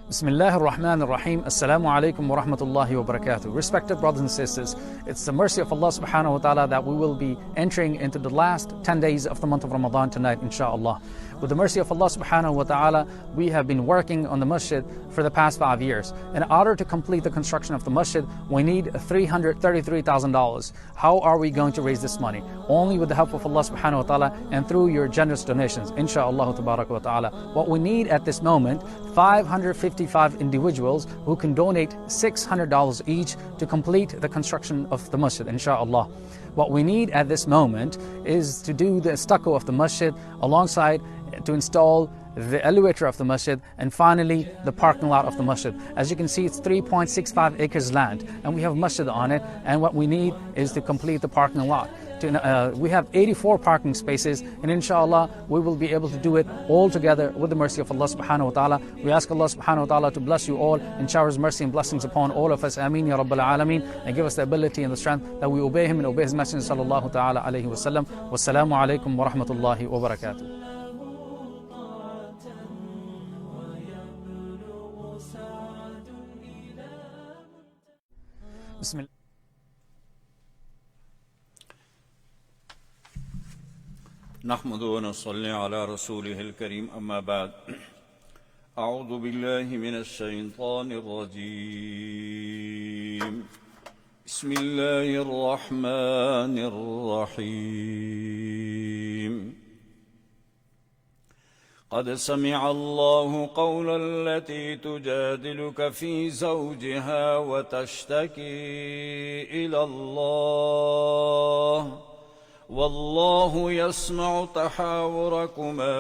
Bismillah ar-Rahman ar-Rahim. Assalamu alaikum wa rahmatullahi wa barakatuh. Respected brothers and sisters, it's the mercy of Allah subhanahu wa ta'ala that we will be entering into the last 10 days of the month of Ramadan tonight, inshaAllah. With the mercy of Allah subhanahu wa ta'ala, we have been working on the masjid for the past 5 years. In order to complete the construction of the masjid, we need $333,000. How are we going to raise this money? Only with the help of Allah subhanahu wa ta'ala and through your generous donations, inshaAllah tabaraka wa ta'ala. What we need at this moment, 555 individuals who can donate $600 each to complete the construction of the masjid, inshaAllah. What we need at this moment is to do the stucco of the masjid, alongside to install the elevator of the masjid, and finally the parking lot of the masjid. As you can see, it's 3.65 acres land and we have masjid on it, and what we need is to complete the parking lot. We have 84 parking spaces, and inshallah we will be able to do it all together with the mercy of Allah subhanahu wa ta'ala. We ask Allah subhanahu wa ta'ala to bless you all and shower His mercy and blessings upon all of us. Ameen ya Rabbil Alameen, and give us the ability and the strength that we obey Him and obey His Messenger sallallahu ta'ala alayhi wa sallam. Wassalamu alaikum wa rahmatullahi wa barakatuh. Bismillah. نحمد ونصلي على رسوله الكريم أما بعد أعوذ بالله من الشيطان الرجيم بسم الله الرحمن الرحيم قد سمع الله قول التي تجادلك في زوجها وتشتكي إلى الله والله يسمع تحاوركما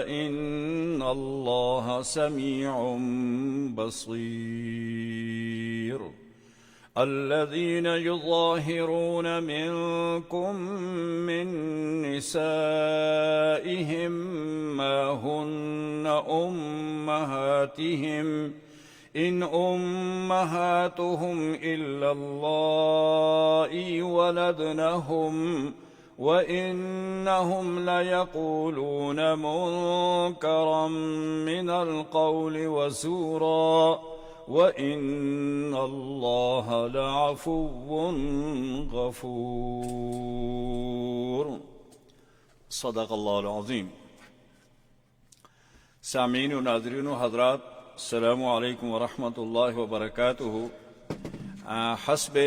إن الله سميع بصير الذين يظاهرون منكم من نسائهم ما هن أمهاتهم إن أمهاتهم إلا اللائي ولدنهم وإنهم ليقولون منكرا من القول وزورا وإن الله لعفو غفور صدق الله العظيم. سامعین و ناظرین و حضرات، السلام علیکم ورحمۃ اللہ وبرکاتہ. حسب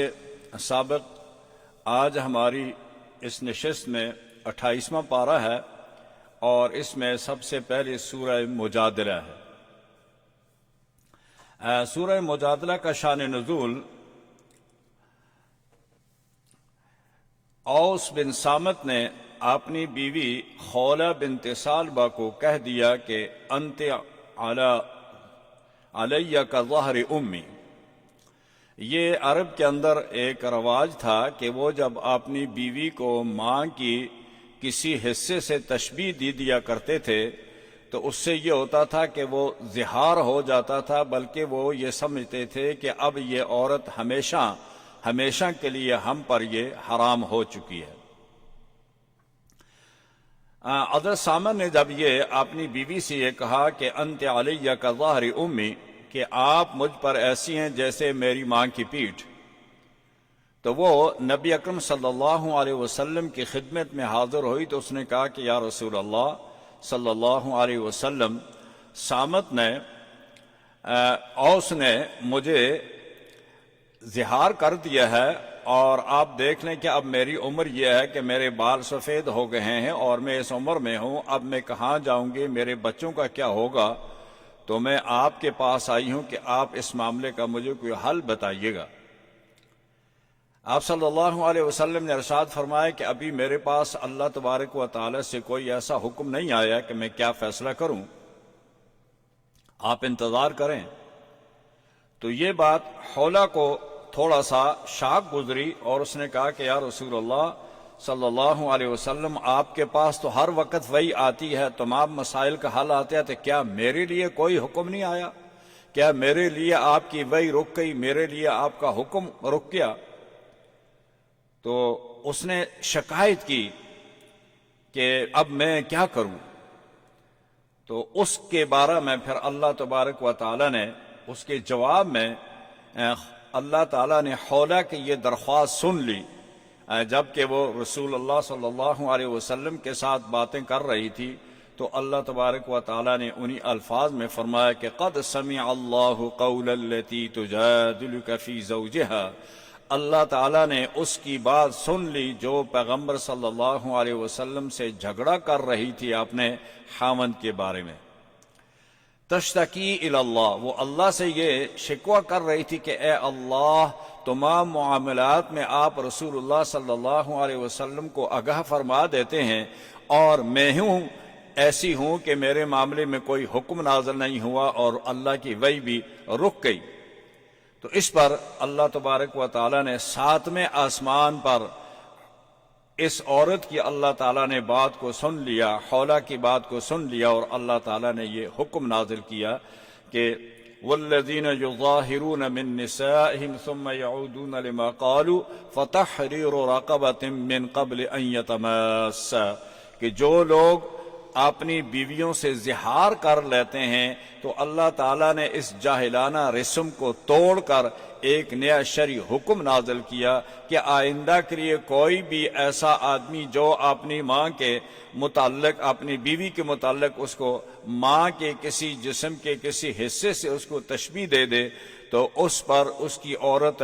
سابق آج ہماری اس نشست میں 28واں پارہ ہے اور اس میں سب سے پہلے سورہ مجادلہ ہے. سورہ مجادلہ کا شان نزول اوس بن صامت نے اپنی بیوی خولہ بنت ثعلبہ کو کہہ دیا کہ انت علیہ کا ظہر امی. یہ عرب کے اندر ایک رواج تھا کہ وہ جب اپنی بیوی کو ماں کی کسی حصے سے تشبیہ دیا کرتے تھے تو اس سے یہ ہوتا تھا کہ وہ زہار ہو جاتا تھا، بلکہ وہ یہ سمجھتے تھے کہ اب یہ عورت ہمیشہ کے لیے ہم پر یہ حرام ہو چکی ہے. حضرت سامر نے جب یہ اپنی بیوی سے یہ کہا کہ انت علیہ کا ظہر امی، کہ آپ مجھ پر ایسی ہیں جیسے میری ماں کی پیٹھ، تو وہ نبی اکرم صلی اللہ علیہ وسلم کی خدمت میں حاضر ہوئی تو اس نے کہا کہ یا رسول اللہ صلی اللہ علیہ وسلم، سامت نے اوس نے مجھے زہار کر دیا ہے، اور آپ دیکھ لیں کہ اب میری عمر یہ ہے کہ میرے بال سفید ہو گئے ہیں اور میں اس عمر میں ہوں، اب میں کہاں جاؤں گی، میرے بچوں کا کیا ہوگا؟ تو میں آپ کے پاس آئی ہوں کہ آپ اس معاملے کا مجھے کوئی حل بتائیے گا. آپ صلی اللہ علیہ وسلم نے ارشاد فرمایا کہ ابھی میرے پاس اللہ تبارک و تعالی سے کوئی ایسا حکم نہیں آیا کہ میں کیا فیصلہ کروں، آپ انتظار کریں. تو یہ بات حولہ کو تھوڑا سا شاک گزری اور اس نے کہا کہ یا رسول اللہ صلی اللہ علیہ وسلم، آپ کے پاس تو ہر وقت وحی آتی ہے، تمام مسائل کا حل آتا ہے، تو کیا میرے لیے کوئی حکم نہیں آیا؟ کیا میرے لیے آپ کی وحی رک گئی، میرے لیے آپ کا حکم رک گیا؟ تو اس نے شکایت کی کہ اب میں کیا کروں. تو اس کے بارے میں پھر اللہ تبارک و تعالی نے اس کے جواب میں اللہ تعالیٰ نے حولہ کی یہ درخواست سن لی جبکہ وہ رسول اللہ صلی اللہ علیہ وسلم کے ساتھ باتیں کر رہی تھی، تو اللہ تبارک و تعالیٰ نے انہی الفاظ میں فرمایا کہ قد سمع اللہ قول التی تجادلک فی زوجہا، اللہ تعالیٰ نے اس کی بات سن لی جو پیغمبر صلی اللہ علیہ وسلم سے جھگڑا کر رہی تھی اپنے خاوند کے بارے میں۔ تشتکی الی اللہ، وہ اللہ سے یہ شکوہ کر رہی تھی کہ اے اللہ، تمام معاملات میں آپ رسول اللہ صلی اللہ علیہ وسلم کو آگاہ فرما دیتے ہیں، اور میں ایسی ہوں کہ میرے معاملے میں کوئی حکم نازل نہیں ہوا اور اللہ کی وحی بھی رک گئی۔ تو اس پر اللہ تبارک و تعالیٰ نے ساتویں آسمان پر اس عورت کی اللہ تعالیٰ نے بات کو سن لیا، حولہ کی بات کو سن لیا، اور اللہ تعالیٰ نے یہ حکم نازل کیا کہ والذین یظاہرون من نسائہم ثم یعودون لما قالوا فتحریر رقبۃ من قبل ان یتماسا، کہ جو لوگ اپنی بیویوں سے زہار کر لیتے ہیں تو اللہ تعالیٰ نے اس جاہلانہ رسم کو توڑ کر ایک نیا شرعی حکم نازل کیا کہ آئندہ کے لیے کوئی بھی ایسا آدمی جو اپنی ماں کے متعلق، اپنی بیوی کے متعلق اس کو ماں کے کسی جسم کے کسی حصے سے اس کو تشبیہ دے دے تو اس پر اس کی عورت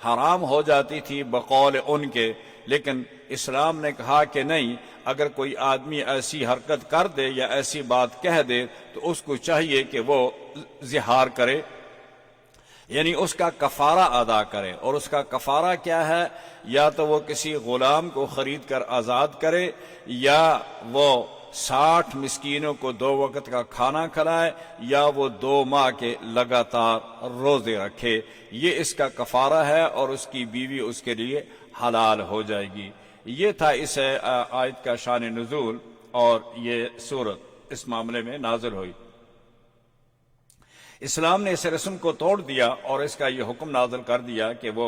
حرام ہو جاتی تھی بقول ان کے، لیکن اسلام نے کہا کہ نہیں، اگر کوئی آدمی ایسی حرکت کر دے یا ایسی بات کہہ دے تو اس کو چاہیے کہ وہ زہار کرے، یعنی اس کا کفارہ ادا کرے۔ اور اس کا کفارہ کیا ہے؟ یا تو وہ کسی غلام کو خرید کر آزاد کرے، یا وہ 60 مسکینوں کو 2 وقت کا کھانا کھلائے، یا وہ 2 ماہ کے لگاتار روزے رکھے، یہ اس کا کفارہ ہے، اور اس کی بیوی اس کے لیے حلال ہو جائے گی۔ یہ تھا اس آیت کا شان نزول، اور یہ سورت اس معاملے میں نازل ہوئی۔ اسلام نے اس رسم کو توڑ دیا اور اس کا یہ حکم نازل کر دیا کہ وہ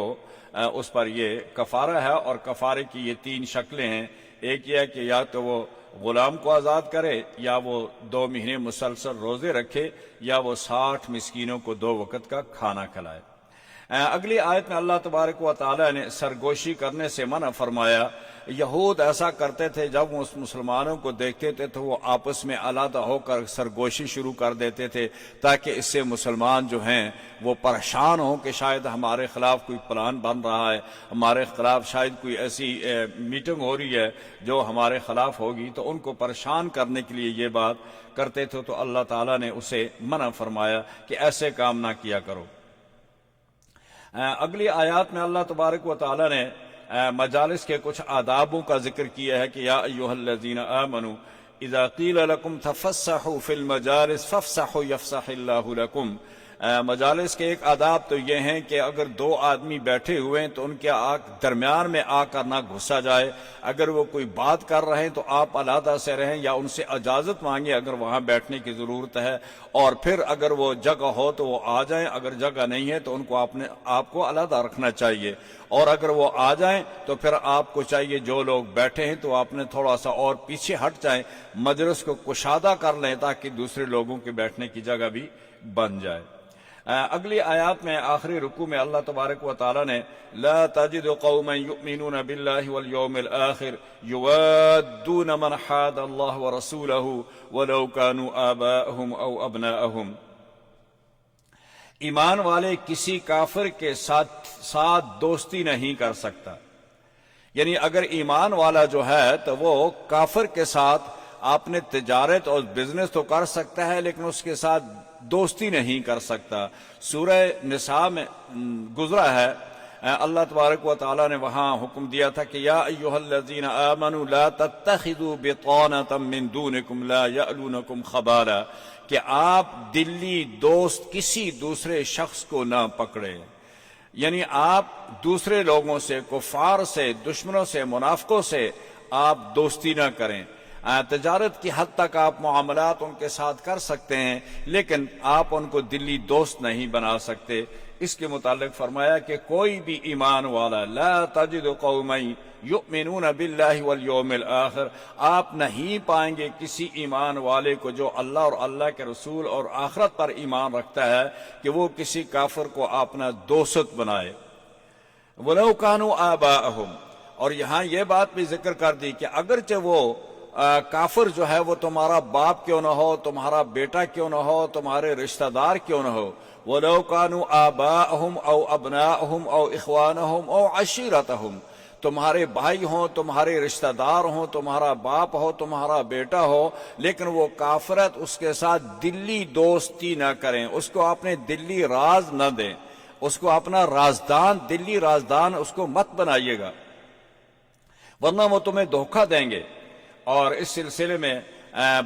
اس پر یہ کفارہ ہے، اور کفارے کی یہ 3 شکلیں ہیں۔ ایک یہ ہے کہ یا تو وہ غلام کو آزاد کرے، یا وہ 2 مہینے مسلسل روزے رکھے، یا وہ 60 مسکینوں کو 2 وقت کا کھانا کھلائے۔ اگلی آیت میں اللہ تبارک و تعالی نے سرگوشی کرنے سے منع فرمایا۔ یہود ایسا کرتے تھے، جب وہ مسلمانوں کو دیکھتے تھے تو وہ آپس میں علیحدہ ہو کر سرگوشی شروع کر دیتے تھے، تاکہ اس سے مسلمان جو ہیں وہ پریشان ہوں کہ شاید ہمارے خلاف کوئی پلان بن رہا ہے، ہمارے خلاف شاید کوئی ایسی میٹنگ ہو رہی ہے جو ہمارے خلاف ہوگی، تو ان کو پریشان کرنے کے لیے یہ بات کرتے تھے۔ تو اللہ تعالیٰ نے اسے منع فرمایا کہ ایسے کام نہ کیا کرو۔ اگلی آیات میں اللہ تبارک و تعالی نے مجالس کے کچھ آدابوں کا ذکر کیا ہے کہ یا ایھا الذین آمنوا اذا قیل لکم تفسحوا فی المجالس فافسحوا یفسح اللہ لکم۔ مجالس کے ایک آداب تو یہ ہیں کہ اگر 2 آدمی بیٹھے ہوئے ہیں تو ان کے درمیان میں آ کر نہ گھسا جائے، اگر وہ کوئی بات کر رہے ہیں تو آپ علیحدہ سے رہیں یا ان سے اجازت مانگیں اگر وہاں بیٹھنے کی ضرورت ہے، اور پھر اگر وہ جگہ ہو تو وہ آ جائیں، اگر جگہ نہیں ہے تو ان کو آپ کو علیحدہ رکھنا چاہیے، اور اگر وہ آ جائیں تو پھر آپ کو چاہیے جو لوگ بیٹھے ہیں تو آپ نے تھوڑا سا اور پیچھے ہٹ جائیں، مجلس کو کشادہ کر لیں تاکہ دوسرے لوگوں کے بیٹھنے کی جگہ بھی بن جائے۔ اگلی آیات میں آخری رکوع میں اللہ تبارک و تعالی نے لا تجد قوما یؤمنون باللہ والیوم الآخر یوادون من حاد اللہ ورسولہ ولو كانوا آباءهم او ابناءهم، ایمان والے کسی کافر کے ساتھ دوستی نہیں کر سکتا، یعنی اگر ایمان والا جو ہے تو وہ کافر کے ساتھ آپ نے تجارت اور بزنس تو کر سکتا ہے لیکن اس کے ساتھ دوستی نہیں کر سکتا۔ سورہ نساء میں گزرا ہے، اللہ تبارک و تعالی نے وہاں حکم دیا تھا کہ یا ایھا الذین آمنوا لا تتخذوا بطانة من دونکم لا یألونکم خبالا، کہ آپ دلی دوست کسی دوسرے شخص کو نہ پکڑے، یعنی آپ دوسرے لوگوں سے، کفار سے، دشمنوں سے، منافقوں سے آپ دوستی نہ کریں۔ تجارت کی حد تک آپ معاملات ان کے ساتھ کر سکتے ہیں لیکن آپ ان کو دلی دوست نہیں بنا سکتے۔ اس کے متعلق فرمایا کہ کوئی بھی ایمان والا لا تجد قوما یؤمنون باللہ والیوم الآخر، آپ نہیں پائیں گے کسی ایمان والے کو جو اللہ اور اللہ کے رسول اور آخرت پر ایمان رکھتا ہے کہ وہ کسی کافر کو اپنا دوست بنائے۔ وَلَوْ كَانُوا آبَاءَهُمْ، اور یہاں یہ بات بھی ذکر کر دی کہ اگرچہ وہ کافر جو ہے وہ تمہارا باپ کیوں نہ ہو، تمہارا بیٹا کیوں نہ ہو، تمہارے رشتہ دار کیوں نہ ہو، وَلَوْ كَانُوا آبَاءَهُمْ أَوْ أَبْنَاءَهُمْ أَوْ إِخْوَانَهُمْ أَوْ عَشِيرَتَهُمْ، تمہارے بھائی ہوں، تمہارے رشتہ دار ہوں، تمہارا باپ ہو، تمہارا بیٹا ہو، لیکن وہ کافرت اس کے ساتھ دلی دوستی نہ کریں، اس کو اپنے دلی راز نہ دیں، اس کو اپنا رازدان، دلی رازدان اس کو مت بنائیے گا، ورنہ وہ تمہیں دھوکہ دیں گے۔ اور اس سلسلے میں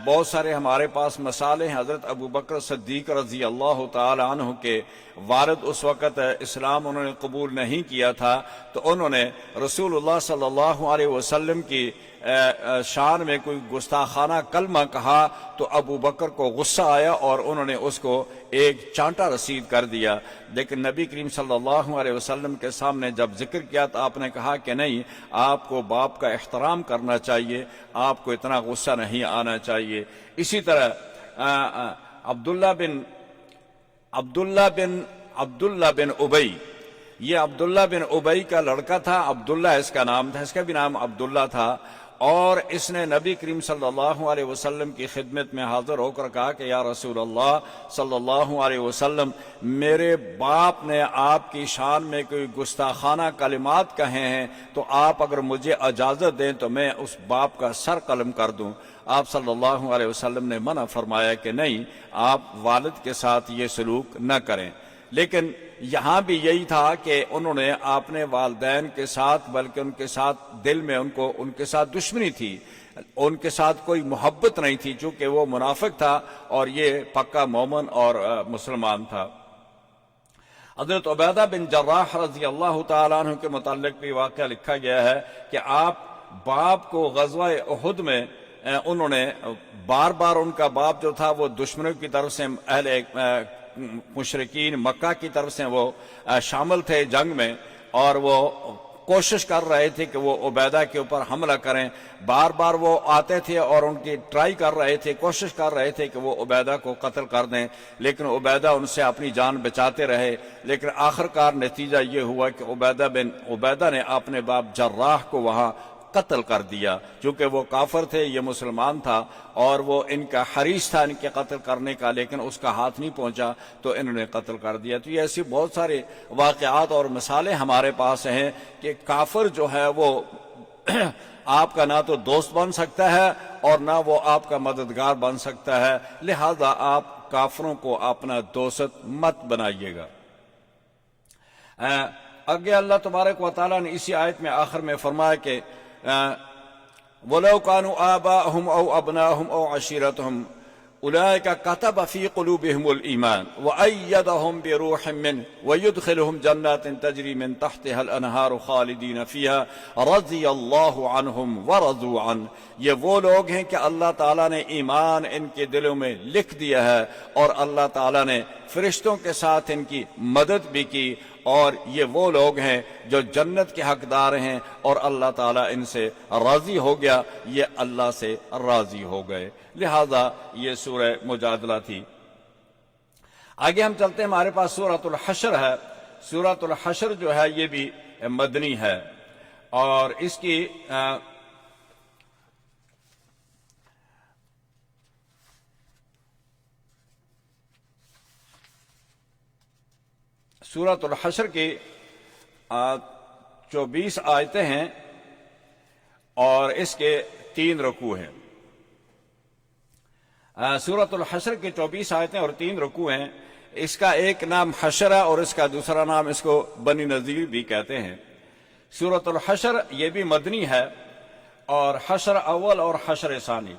بہت سارے ہمارے پاس مثالیں ہیں۔ حضرت ابو بکر صدیق رضی اللہ تعالی عنہ کے والد اس وقت اسلام انہوں نے قبول نہیں کیا تھا، تو انہوں نے رسول اللہ صلی اللہ علیہ وسلم کی شان میں کوئی گستاخانہ کلمہ کہا تو ابو بکر کو غصہ آیا اور انہوں نے اس کو ایک چانٹا رسید کر دیا، لیکن نبی کریم صلی اللہ علیہ وسلم کے سامنے جب ذکر کیا تو آپ نے کہا کہ نہیں، آپ کو باپ کا احترام کرنا چاہیے، آپ کو اتنا غصہ نہیں آنا چاہیے۔ اسی طرح عبداللہ بن ابی، یہ عبداللہ بن ابی کا لڑکا تھا، عبداللہ اس کا نام تھا، اس کا بھی نام عبداللہ تھا، اور اس نے نبی کریم صلی اللہ علیہ وسلم کی خدمت میں حاضر ہو کر کہا کہ یا رسول اللہ صلی اللہ علیہ وسلم، میرے باپ نے آپ کی شان میں کوئی گستاخانہ کلمات کہے ہیں، تو آپ اگر مجھے اجازت دیں تو میں اس باپ کا سر قلم کر دوں۔ آپ صلی اللہ علیہ وسلم نے منع فرمایا کہ نہیں، آپ والد کے ساتھ یہ سلوک نہ کریں۔ لیکن یہاں بھی یہی تھا کہ انہوں نے اپنے والدین کے ساتھ، بلکہ ان کے ساتھ دل میں ان کے ساتھ دشمنی تھی، ان کے ساتھ کوئی محبت نہیں تھی، چونکہ وہ منافق تھا اور یہ پکا مومن اور مسلمان تھا۔ حضرت عبیدہ بن جراح رضی اللہ تعالیٰ عنہ کے متعلق بھی واقعہ لکھا گیا ہے کہ آپ باپ کو غزوہ احد میں انہوں نے بار بار، ان کا باپ جو تھا وہ دشمنوں کی طرف سے، اہل مشرکین مکہ کی طرف سے وہ شامل تھے جنگ میں، اور وہ کوشش کر رہے تھے کہ وہ عبیدہ کے اوپر حملہ کریں، بار بار وہ آتے تھے اور ان کی ٹرائی کر رہے تھے، کوشش کر رہے تھے کہ وہ عبیدہ کو قتل کر دیں، لیکن عبیدہ ان سے اپنی جان بچاتے رہے، لیکن آخرکار نتیجہ یہ ہوا کہ عبیدہ نے اپنے باپ جراح کو وہاں قتل کر دیا، چونکہ وہ کافر تھے، یہ مسلمان تھا، اور وہ ان کا حریص تھا ان کے قتل کرنے کا، لیکن اس کا ہاتھ نہیں پہنچا تو انہوں نے قتل کر دیا۔ تو یہ ایسی بہت سارے واقعات اور مثالیں ہمارے پاس ہیں کہ کافر جو ہے وہ آپ کا نہ تو دوست بن سکتا ہے اور نہ وہ آپ کا مددگار بن سکتا ہے، لہذا آپ کافروں کو اپنا دوست مت بنائیے گا۔ آگے اللہ تبارک و تعالیٰ نے اسی آیت میں آخر میں فرمایا کہ وَلَوْ كَانُوا آبَاءَهُمْ أَوْ أَبْنَاءَهُمْ أَوْ عَشِيرَتَهُمْ أُولَٰئِكَ كَتَبَ فِي قُلُوبِهِمُ الْإِيمَانَ وَأَيَّدَهُمْ بِرُوحٍ مِّنْهُ وَيُدْخِلُهُمْ جَنَّاتٍ تَجْرِي مِن تَحْتِهَا الْأَنْهَارُ خَالِدِينَ فِيهَا رَضِيَ اللَّهُ عَنْهُمْ وَرَضُوا عَنْهُ، یہ وہ لوگ ہیں کہ اللہ تعالیٰ نے ایمان ان کے دلوں میں لکھ دیا ہے، اور اللہ تعالیٰ نے فرشتوں کے ساتھ ان کی مدد بھی کی، اور یہ وہ لوگ ہیں جو جنت کے حقدار ہیں، اور اللہ تعالیٰ ان سے راضی ہو گیا، یہ اللہ سے راضی ہو گئے۔ لہذا یہ سورہ مجادلہ تھی۔ آگے ہم چلتے ہیں، ہمارے پاس سورۃ الحشر ہے۔ سورۃ الحشر جو ہے یہ بھی مدنی ہے، اور اس کی سورۃ الحشر کی 24 آیتیں ہیں اور اس کے 3 رکوع ہیں۔ سورۃ الحشر کی 24 آیتیں اور 3 رکوع ہیں۔ اس کا ایک نام حشر ہے اور اس کا دوسرا نام اس کو بنی نذیر بھی کہتے ہیں۔ سورۃ الحشر یہ بھی مدنی ہے، اور حشر اول اور حشر ثانی۔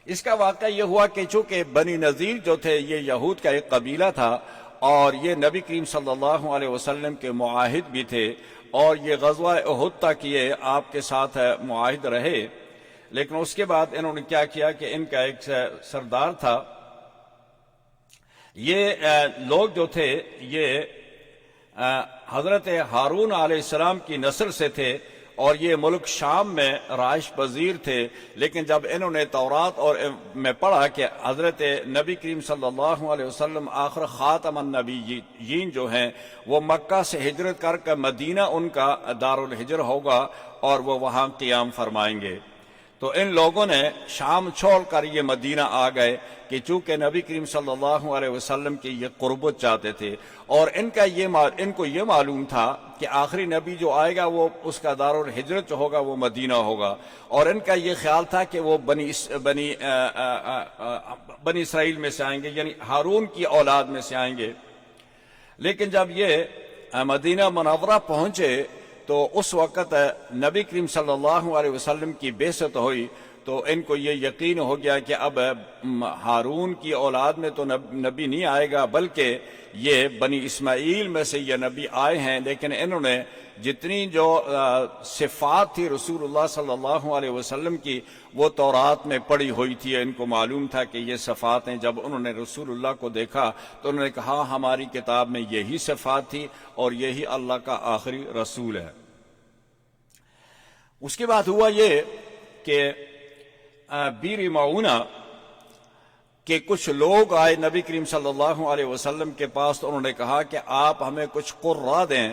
اس کا واقعہ یہ ہوا کہ چونکہ بنی نذیر جو تھے یہ یہود کا ایک قبیلہ تھا، اور یہ نبی کریم صلی اللہ علیہ وسلم کے معاہد بھی تھے، اور یہ غزوہ احد تک یہ آپ کے ساتھ معاہد رہے، لیکن اس کے بعد انہوں نے کیا کیا کہ ان کا ایک سردار تھا، یہ لوگ جو تھے یہ حضرت ہارون علیہ السلام کی نسل سے تھے، اور یہ ملک شام میں رہائش پذیر تھے، لیکن جب انہوں نے تورات اور میں پڑھا کہ حضرت نبی کریم صلی اللہ علیہ وسلم آخر خاتم النبیین جو ہیں وہ مکہ سے ہجرت کر کے مدینہ ان کا دار الہجر ہوگا اور وہ وہاں قیام فرمائیں گے، تو ان لوگوں نے شام چھوڑ کر یہ مدینہ آ گئے کہ چونکہ نبی کریم صلی اللہ علیہ وسلم کی یہ قربت چاہتے تھے، اور ان کو یہ معلوم تھا کہ آخری نبی جو آئے گا وہ اس کا دار الہجرت جو ہوگا وہ مدینہ ہوگا، اور ان کا یہ خیال تھا کہ وہ بنی اسرائیل میں سے آئیں گے، یعنی ہارون کی اولاد میں سے آئیں گے۔ لیکن جب یہ مدینہ منورہ پہنچے تو اس وقت نبی کریم صلی اللہ علیہ وسلم کی بعثت ہوئی، تو ان کو یہ یقین ہو گیا کہ اب ہارون کی اولاد میں تو نبی نہیں آئے گا، بلکہ یہ بنی اسماعیل میں سے یہ نبی آئے ہیں۔ لیکن انہوں نے جتنی جو صفات تھی رسول اللہ صلی اللہ علیہ وسلم کی وہ تورات میں پڑھی ہوئی تھی، ان کو معلوم تھا کہ یہ صفات ہیں۔ جب انہوں نے رسول اللہ کو دیکھا تو انہوں نے کہا ہماری کتاب میں یہی صفات تھی اور یہی اللہ کا آخری رسول ہے۔ اس کے بعد ہوا یہ کہ بیر معونہ کہ کچھ لوگ آئے نبی کریم صلی اللہ علیہ وسلم کے پاس، تو انہوں نے کہا کہ آپ ہمیں کچھ قرا دیں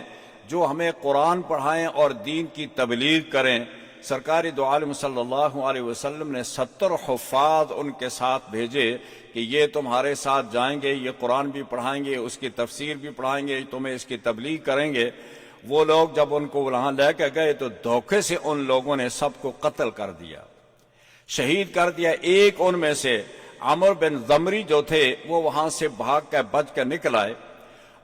جو ہمیں قرآن پڑھائیں اور دین کی تبلیغ کریں۔ سرکار دو عالم صلی اللہ علیہ وسلم نے 70 حفاظ ان کے ساتھ بھیجے کہ یہ تمہارے ساتھ جائیں گے، یہ قرآن بھی پڑھائیں گے، اس کی تفسیر بھی پڑھائیں گے، تمہیں اس کی تبلیغ کریں گے۔ وہ لوگ جب ان کو وہاں لے کے گئے تو دھوکے سے ان لوگوں نے سب کو قتل کر دیا، شہید کر دیا۔ ایک ان میں سے عمر بن ضمری جو تھے وہ وہاں سے بھاگ کے بچ کے نکل آئے،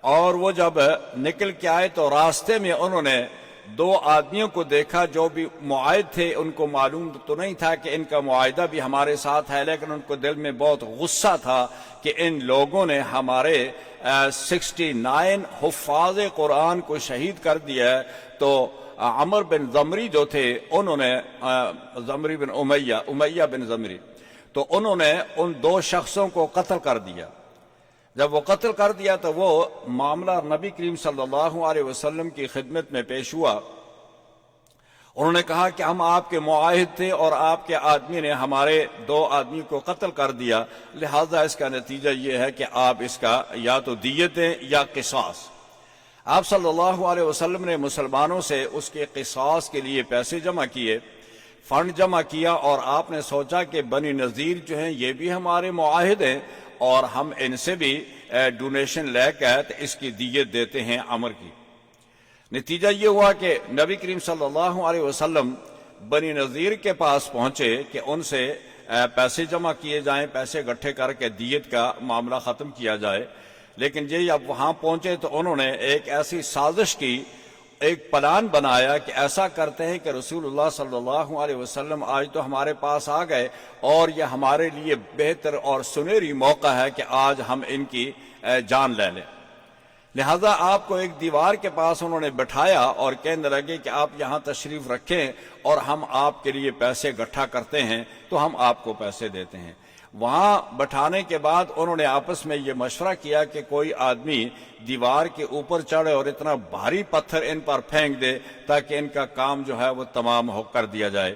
اور وہ جب نکل کے آئے تو راستے میں انہوں نے 2 آدمیوں کو دیکھا جو بھی معاہد تھے۔ ان کو معلوم تو نہیں تھا کہ ان کا معاہدہ بھی ہمارے ساتھ ہے، لیکن ان کو دل میں بہت غصہ تھا کہ ان لوگوں نے ہمارے 69 حفاظ قرآن کو شہید کر دیا ہے۔ تو عمر بن ضمری جو تھے انہوں نے ضمری بن امیہ بن ضمری، تو انہوں نے ان 2 شخصوں کو قتل کر دیا۔ جب وہ قتل کر دیا تو وہ معاملہ نبی کریم صلی اللہ علیہ وسلم کی خدمت میں پیش ہوا۔ انہوں نے کہا کہ ہم آپ کے معاہد تھے اور آپ کے آدمی نے ہمارے 2 آدمی کو قتل کر دیا، لہذا اس کا نتیجہ یہ ہے کہ آپ اس کا یا تو دیت دیں یا قصاص۔ آپ صلی اللہ علیہ وسلم نے مسلمانوں سے اس کے قصاص کے لیے پیسے جمع کیے، فنڈ جمع کیا، اور آپ نے سوچا کہ بنی نذیر جو ہیں یہ بھی ہمارے معاہد ہیں اور ہم ان سے بھی ڈونیشن لے کے اس کی دیت دیتے ہیں عمر کی۔ نتیجہ یہ ہوا کہ نبی کریم صلی اللہ علیہ وسلم بنی نذیر کے پاس پہنچے کہ ان سے پیسے جمع کیے جائیں، پیسے اکٹھے کر کے دیت کا معاملہ ختم کیا جائے۔ لیکن جب وہاں پہنچے تو انہوں نے ایک ایسی سازش کی، ایک پلان بنایا کہ ایسا کرتے ہیں کہ رسول اللہ صلی اللہ علیہ وسلم آج تو ہمارے پاس آ گئے اور یہ ہمارے لیے بہتر اور سنہری موقع ہے کہ آج ہم ان کی جان لے لیں۔ لہذا آپ کو ایک دیوار کے پاس انہوں نے بٹھایا اور کہنے لگے کہ آپ یہاں تشریف رکھیں اور ہم آپ کے لیے پیسے اکٹھا کرتے ہیں تو ہم آپ کو پیسے دیتے ہیں۔ وہاں بٹھانے کے بعد انہوں نے آپس میں یہ مشورہ کیا کہ کوئی آدمی دیوار کے اوپر چڑھے اور اتنا بھاری پتھر ان پر پھینک دے تاکہ ان کا کام جو ہے وہ تمام ہو کر دیا جائے۔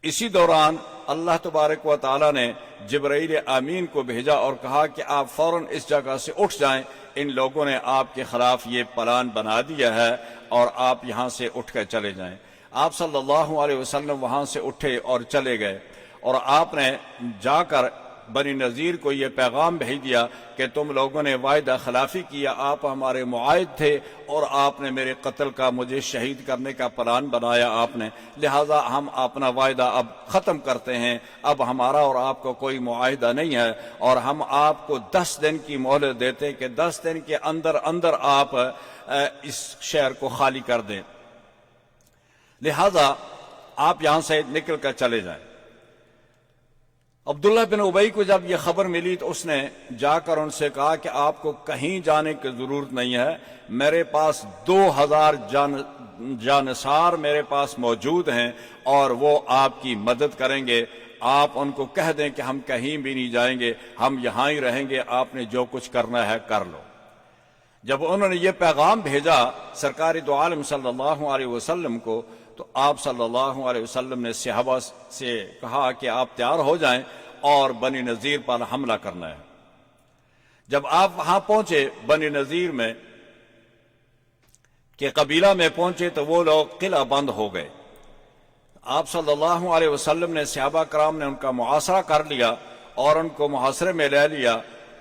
اسی دوران اللہ تبارک و تعالی نے جبرائیل امین کو بھیجا اور کہا کہ آپ فوراً اس جگہ سے اٹھ جائیں، ان لوگوں نے آپ کے خلاف یہ پلان بنا دیا ہے اور آپ یہاں سے اٹھ کر چلے جائیں۔ آپ صلی اللہ علیہ وسلم وہاں سے اٹھے اور چلے گئے، اور آپ نے جا کر بنی نذیر کو یہ پیغام بھیج دیا کہ تم لوگوں نے وعدہ خلافی کیا، آپ ہمارے معاہد تھے اور آپ نے میرے قتل کا، مجھے شہید کرنے کا پلان بنایا آپ نے، لہذا ہم اپنا وعدہ اب ختم کرتے ہیں، اب ہمارا اور آپ کو کوئی معاہدہ نہیں ہے، اور ہم آپ کو 10 دن کی مہلت دیتے کہ 10 دن کے اندر اندر آپ اس شہر کو خالی کر دیں، لہذا آپ یہاں سے نکل کر چلے جائیں۔ عبداللہ بن ابی کو جب یہ خبر ملی تو اس نے جا کر ان سے کہا کہ آپ کو کہیں جانے کی ضرورت نہیں ہے، میرے پاس 2000 جانصار میرے پاس موجود ہیں اور وہ آپ کی مدد کریں گے، آپ ان کو کہہ دیں کہ ہم کہیں بھی نہیں جائیں گے، ہم یہاں ہی رہیں گے، آپ نے جو کچھ کرنا ہے کر لو۔ جب انہوں نے یہ پیغام بھیجا سرکار دو عالم صلی اللہ علیہ وسلم کو، تو آپ صلی اللہ علیہ وسلم نے صحابہ سے کہا کہ آپ تیار ہو جائیں اور بنی نذیر پر حملہ کرنا ہے۔ جب آپ وہاں پہنچے بنی نذیر میں کہ قبیلہ میں پہنچے، تو وہ لوگ قلعہ بند ہو گئے۔ آپ صلی اللہ علیہ وسلم نے صحابہ کرام نے ان کا محاصرہ کر لیا اور ان کو محاصرے میں لے لیا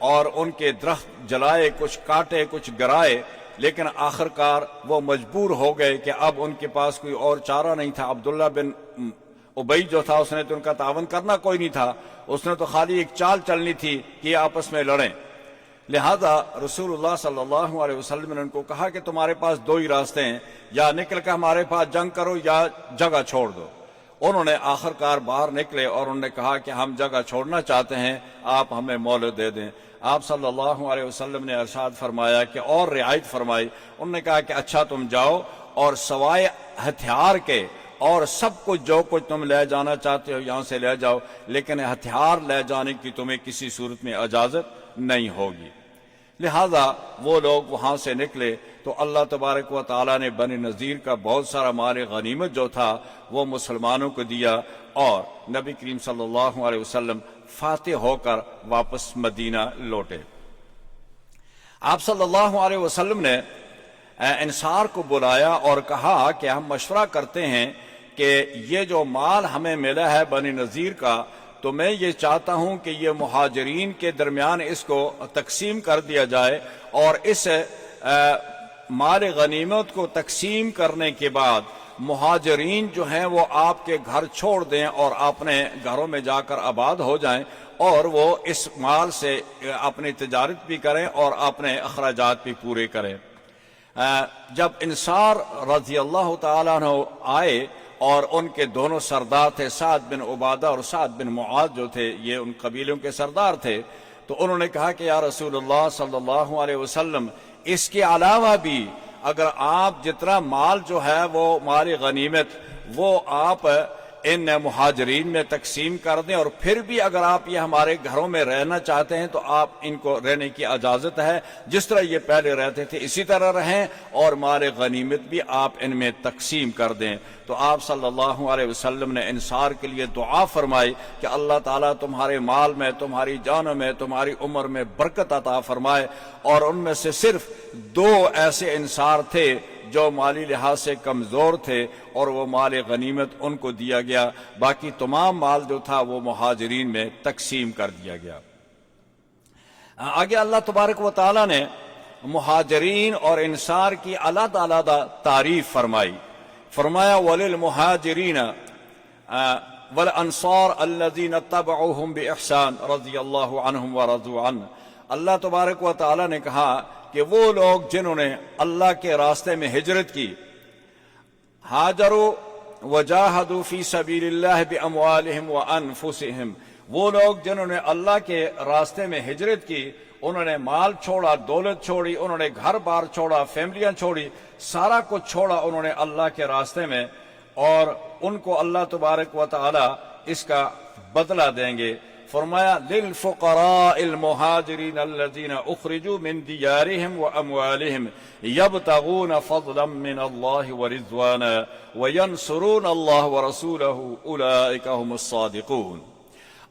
اور ان کے درخت جلائے، کچھ کاٹے، کچھ گرائے، لیکن آخر کار وہ مجبور ہو گئے کہ اب ان کے پاس کوئی اور چارہ نہیں تھا۔ عبداللہ بن ابی جو تھا، اس نے تو ان کا تعاون کرنا کوئی نہیں تھا، اس نے تو خالی ایک چال چلنی تھی کہ آپس میں لڑیں۔ لہذا رسول اللہ صلی اللہ علیہ وسلم نے ان کو کہا کہ تمہارے پاس دو ہی راستے ہیں، یا نکل کر ہمارے پاس جنگ کرو یا جگہ چھوڑ دو۔ انہوں نے آخر کار باہر نکلے اور انہوں نے کہا کہ ہم جگہ چھوڑنا چاہتے ہیں، آپ ہمیں مہلت دے دیں۔ آپ صلی اللہ علیہ وسلم نے ارشاد فرمایا کہ اور رعایت فرمائی، انہوں نے کہا کہ اچھا تم جاؤ اور سوائے ہتھیار کے اور سب کچھ جو کچھ تم لے جانا چاہتے ہو یہاں سے لے جاؤ، لیکن ہتھیار لے جانے کی تمہیں کسی صورت میں اجازت نہیں ہوگی۔ لہذا وہ لوگ وہاں سے نکلے تو اللہ تبارک و تعالیٰ نے بنی نذیر کا بہت سارا مال غنیمت جو تھا وہ مسلمانوں کو دیا، اور نبی کریم صلی اللہ علیہ وسلم فاتح ہو کر واپس مدینہ لوٹے۔ آپ صلی اللہ علیہ وسلم نے انصار کو بلایا اور کہا کہ ہم مشورہ کرتے ہیں کہ یہ جو مال ہمیں ملا ہے بنی نذیر کا، تو میں یہ چاہتا ہوں کہ یہ مہاجرین کے درمیان اس کو تقسیم کر دیا جائے، اور اس مال غنیمت کو تقسیم کرنے کے بعد مہاجرین جو ہیں وہ آپ کے گھر چھوڑ دیں اور اپنے گھروں میں جا کر آباد ہو جائیں، اور وہ اس مال سے اپنی تجارت بھی کریں اور اپنے اخراجات بھی پورے کریں۔ جب انصار رضی اللہ تعالیٰ عنہ آئے اور ان کے دونوں سردار تھے، سعد بن عبادہ اور سعد بن معاذ جو تھے، یہ ان قبیلوں کے سردار تھے، تو انہوں نے کہا کہ یا رسول اللہ صلی اللہ علیہ وسلم، اس کے علاوہ بھی اگر آپ جتنا مال جو ہے وہ مال غنیمت وہ آپ ان مہاجرین میں تقسیم کر دیں، اور پھر بھی اگر آپ یہ ہمارے گھروں میں رہنا چاہتے ہیں تو آپ ان کو رہنے کی اجازت ہے، جس طرح یہ پہلے رہتے تھے اسی طرح رہیں، اور مال غنیمت بھی آپ ان میں تقسیم کر دیں۔ تو آپ صلی اللہ علیہ وسلم نے انصار کے لیے دعا فرمائی کہ اللہ تعالیٰ تمہارے مال میں، تمہاری جانوں میں، تمہاری عمر میں برکت عطا فرمائے، اور ان میں سے صرف دو ایسے انصار تھے جو مالی لحاظ سے کمزور تھے اور وہ مال غنیمت ان کو دیا گیا، باقی تمام مال جو تھا وہ مہاجرین میں تقسیم کر دیا گیا۔ آگے اللہ تبارک و تعالیٰ نے مہاجرین اور انصار کی علیحدہ علیحدہ تعریف فرمائی۔ فرمایا وَلِلْمُهَاجِرِينَ وَالْأَنصَارِ الَّذِينَ اتَّبَعُوهُمْ بِإِحْسَانٍ رضی اللہ عنہم ورضوا عنہ۔ اللہ تبارک و تعالیٰ نے کہا کہ وہ لوگ جنہوں نے اللہ کے راستے میں ہجرت کی، ہاجروا وجاہدوا فی سبیل اللہ باموالہم وانفسہم، وہ لوگ جنہوں نے اللہ کے راستے میں ہجرت کی، انہوں نے مال چھوڑا، دولت چھوڑی، انہوں نے گھر بار چھوڑا، فیملیاں چھوڑی، سارا کچھ چھوڑا انہوں نے اللہ کے راستے میں، اور ان کو اللہ تبارک و تعالی اس کا بدلہ دیں گے۔ فرمایا للفقراء المہاجرین الذین اخرجوا من دیارہم واموالہم یبتغون فضلا من اللہ ورضوانا وینصرون اللہ ورسولہ اولئک هم الصادقون۔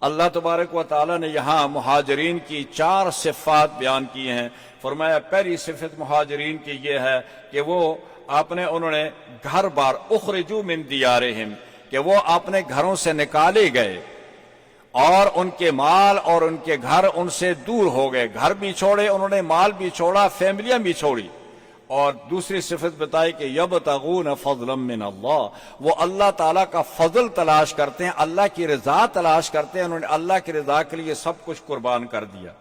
اللہ تبارک و تعالیٰ نے یہاں مہاجرین کی 4 صفات بیان کی ہیں۔ فرمایا پہلی صفت مہاجرین کی یہ ہے کہ وہ انہوں نے گھر بار اخرجوا من دیارہم، کہ وہ اپنے گھروں سے نکالے گئے اور ان کے مال اور ان کے گھر ان سے دور ہو گئے، گھر بھی چھوڑے انہوں نے، مال بھی چھوڑا، فیملیاں بھی چھوڑی۔ اور دوسری صفت بتائی کہ یبتغون فضلا من اللہ، وہ اللہ تعالیٰ کا فضل تلاش کرتے ہیں، اللہ کی رضا تلاش کرتے ہیں، انہوں نے اللہ کی رضا کے لیے سب کچھ قربان کر دیا۔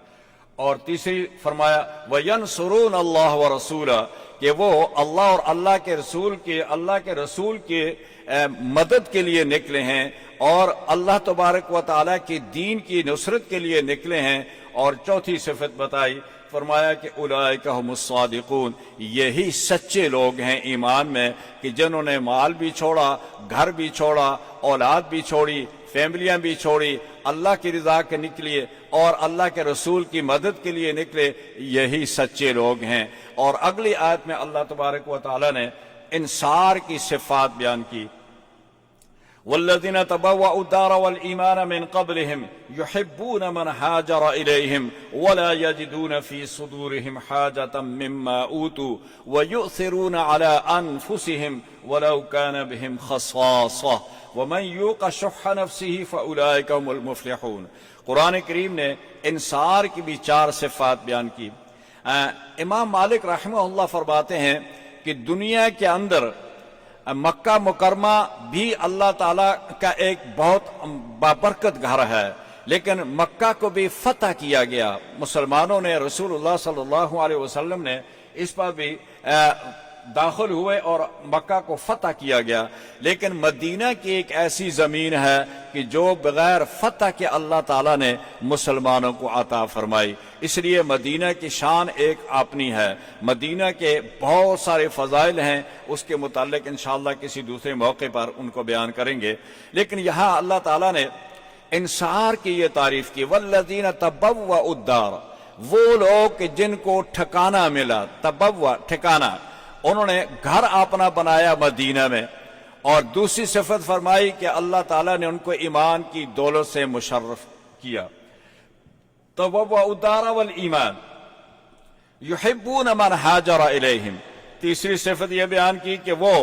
اور تیسری فرمایا وینصرون اللہ ورسولہ، کہ وہ اللہ اور اللہ کے رسول کی مدد کے لیے نکلے ہیں اور اللہ تبارک و تعالیٰ کی دین کی نصرت کے لیے نکلے ہیں۔ اور چوتھی صفت بتائی، فرمایا کہ اولئک هم الصادقون، یہی سچے لوگ ہیں ایمان میں کہ جنہوں نے مال بھی چھوڑا، گھر بھی چھوڑا، اولاد بھی چھوڑی، فیملیاں بھی چھوڑی، اللہ کی رضا کے نکلیے اور اللہ کے رسول کی مدد کے لیے نکلے، یہی سچے لوگ ہیں۔ اور اگلی آیت میں اللہ تبارک و تعالی نے انصار کی صفات بیان کی، والذین تبوأوا الدار والایمان من قبلهم يحبون من هاجر الیہم ولا یجدون فی صدورهم حاجة مما اوتوا ویؤثرون علی انفسهم ولو كان بهم خصاصة ومن یوق شح نفسه فاولئک هم المفلحون۔ قرآن کریم نے انصار کی بھی 4 صفات بیان کی۔ امام مالک رحمہ اللہ فرماتے ہیں کہ دنیا کے اندر مکہ مکرمہ بھی اللہ تعالیٰ کا ایک بہت بابرکت گھر ہے، لیکن مکہ کو بھی فتح کیا گیا، مسلمانوں نے، رسول اللہ صلی اللہ علیہ وسلم نے اس پر بھی داخل ہوئے اور مکہ کو فتح کیا گیا، لیکن مدینہ کی ایک ایسی زمین ہے کہ جو بغیر فتح کے اللہ تعالیٰ نے مسلمانوں کو عطا فرمائی، اس لیے مدینہ کی شان ایک اپنی ہے۔ مدینہ کے بہت سارے فضائل ہیں، اس کے متعلق انشاءاللہ کسی دوسرے موقع پر ان کو بیان کریں گے، لیکن یہاں اللہ تعالیٰ نے انصار کی یہ تعریف کی، والذین تبوأوا الدار، وہ لوگ کہ جن کو ٹھکانہ ملا، تبوّا ٹھکانہ، انہوں نے گھر اپنا بنایا مدینہ میں، اور دوسری صفت فرمائی کہ اللہ تعالیٰ نے ان کو ایمان کی دولت سے مشرف کیا۔ تبوأوا الدار والایمان یحبون من ہاجر الیہم، تیسری صفت یہ بیان کی کہ وہ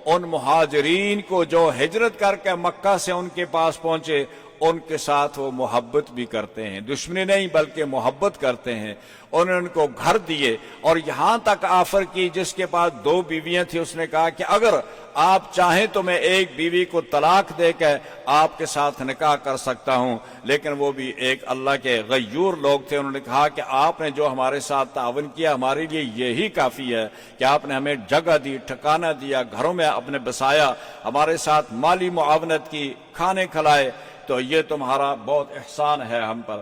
ان مہاجرین کو جو ہجرت کر کے مکہ سے ان کے پاس پہنچے، ان کے ساتھ وہ محبت بھی کرتے ہیں، دشمنی نہیں بلکہ محبت کرتے ہیں۔ انہوں نے ان کو گھر دیے، اور یہاں تک آفر کی، جس کے پاس 2 بیویاں تھیں اس نے کہا کہ اگر آپ چاہیں تو میں ایک بیوی کو طلاق دے کے آپ کے ساتھ نکاح کر سکتا ہوں، لیکن وہ بھی ایک اللہ کے غیور لوگ تھے، انہوں نے کہا کہ آپ نے جو ہمارے ساتھ تعاون کیا ہمارے لیے یہی کافی ہے کہ آپ نے ہمیں جگہ دی، ٹھکانہ دیا، گھروں میں اپنے بسایا، ہمارے ساتھ مالی معاونت کی، کھانے کھلائے، تو یہ تمہارا بہت احسان ہے ہم پر۔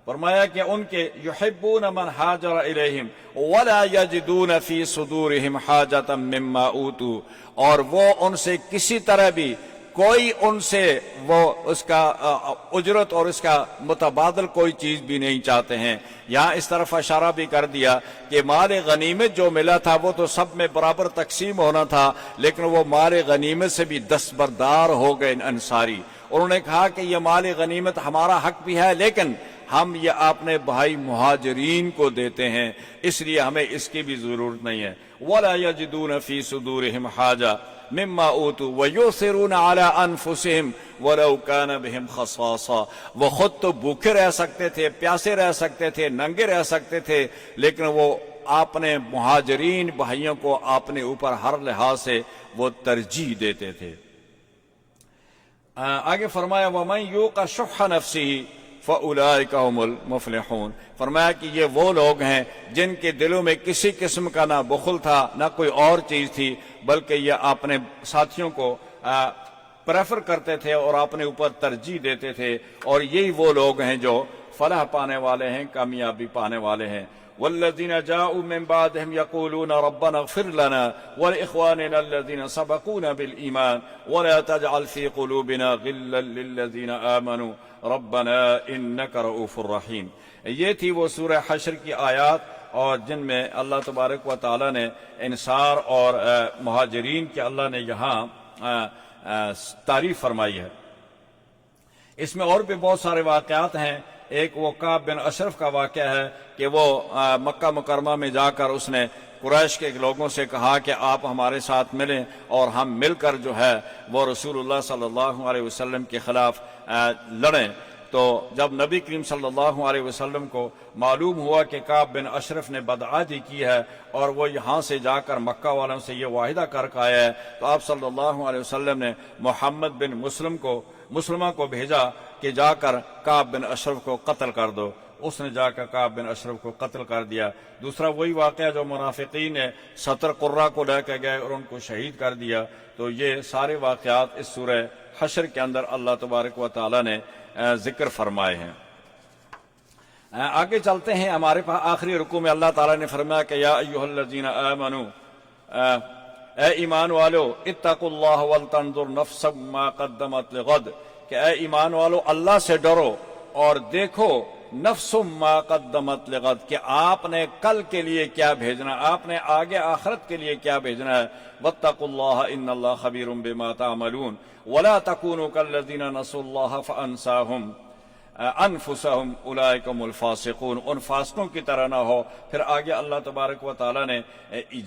فرمایا کہ ان کے یحبون من ہاجر الیہم ولا یجدون فی صدورہم حاجۃ مما اوتوا، اور وہ ان سے کسی طرح بھی کوئی ان سے وہ اس کا اجرت اور اس کا متبادل کوئی چیز بھی نہیں چاہتے ہیں۔ یہاں اس طرف اشارہ بھی کر دیا کہ مال غنیمت جو ملا تھا وہ تو سب میں برابر تقسیم ہونا تھا، لیکن وہ مال غنیمت سے بھی دستبردار ہو گئے انصاری۔ انہوں نے کہا کہ یہ مال غنیمت ہمارا حق بھی ہے، لیکن ہم یہ اپنے بھائی مہاجرین کو دیتے ہیں، اس لیے ہمیں اس کی بھی ضرورت نہیں ہے۔ وَلَا يَجِدُونَ فِي صُدُورِهِمْ حَاجَةً مِمَّا أُوتُوا وَيُؤْثِرُونَ عَلَىٰ أَنفُسِهِمْ وَلَوْ كَانَ بِهِمْ خَصَاصَةٌ، وہ خود تو بھوکے رہ سکتے تھے، پیاسے رہ سکتے تھے، ننگے رہ سکتے تھے، لیکن وہ اپنے مہاجرین بھائیوں کو اپنے اوپر ہر لحاظ سے وہ ترجیح دیتے تھے۔ آگے فرمایا وَمَن يُوقَ شُحَّ نَفْسِهِ فَأُولَٰئِكَ هُمُ الْمُفْلِحُونَ، فرمایا کہ یہ وہ لوگ ہیں جن کے دلوں میں کسی قسم کا نہ بخل تھا نہ کوئی اور چیز تھی، بلکہ یہ اپنے ساتھیوں کو پریفر کرتے تھے اور اپنے اوپر ترجیح دیتے تھے، اور یہی وہ لوگ ہیں جو فلاح پانے والے ہیں، کامیابی پانے والے ہیں۔ والذین جاءوا من بعدهم يقولون ربنا اغفر لنا ولإخواننا الذين سبقونا بالإيمان ولا تجعل في قلوبنا غلا للذين آمنوا ربنا إنك رؤوف رحيم۔ یہ تھی وہ سورہ حشر کی آیات، اور جن میں اللہ تبارک و تعالی نے انصار اور مہاجرین کے اللہ نے یہاں تعریف فرمائی ہے۔ اس میں اور بھی بہت سارے واقعات ہیں۔ ایک وہ کعب بن اشرف کا واقعہ ہے کہ وہ مکہ مکرمہ میں جا کر اس نے قریش کے لوگوں سے کہا کہ آپ ہمارے ساتھ ملیں اور ہم مل کر جو ہے وہ رسول اللہ صلی اللہ علیہ وسلم کے خلاف لڑیں۔ تو جب نبی کریم صلی اللہ علیہ وسلم کو معلوم ہوا کہ کعب بن اشرف نے بدعہدی کی ہے اور وہ یہاں سے جا کر مکہ والوں سے یہ معاہدہ کر کے آیا ہے، تو آپ صلی اللہ علیہ وسلم نے محمد بن مسلمہ کو بھیجا کہ جا کر کعب بن اشرف کو قتل کر دو۔ اس نے جا کر کعب بن اشرف کو قتل کر دیا۔ دوسرا وہی واقعہ جو منافقین نے 70 قرہ کو لے کے گئے اور ان کو شہید کر دیا۔ تو یہ سارے واقعات اس سورہ حشر کے اندر اللہ تبارک و تعالی نے ذکر فرمائے ہیں۔ آگے چلتے ہیں، ہمارے پاس آخری رکوع میں اللہ تعالیٰ نے فرمایا کہ یا ایھا الذین آمنوا، اے ایمان والو، اتقوا اللہ ولتنظر نفس ما قدمت لغد، کہ اے ایمان والو اللہ سے ڈرو اور دیکھو نفس ما قدمت لغد کہ آپ نے کل کے لیے کیا بھیجنا، آپ نے آگے آخرت کے لیے کیا بھیجنا ہے. واتقوا اللہ ان اللہ خبیر بما تعملون ولا تکونوا کالذین نسوا اللہ فانساہم انفسہم اولئک هم الفاسقون. ان فاسقوں کی طرح نہ ہو. پھر آگے اللہ تبارک و تعالیٰ نے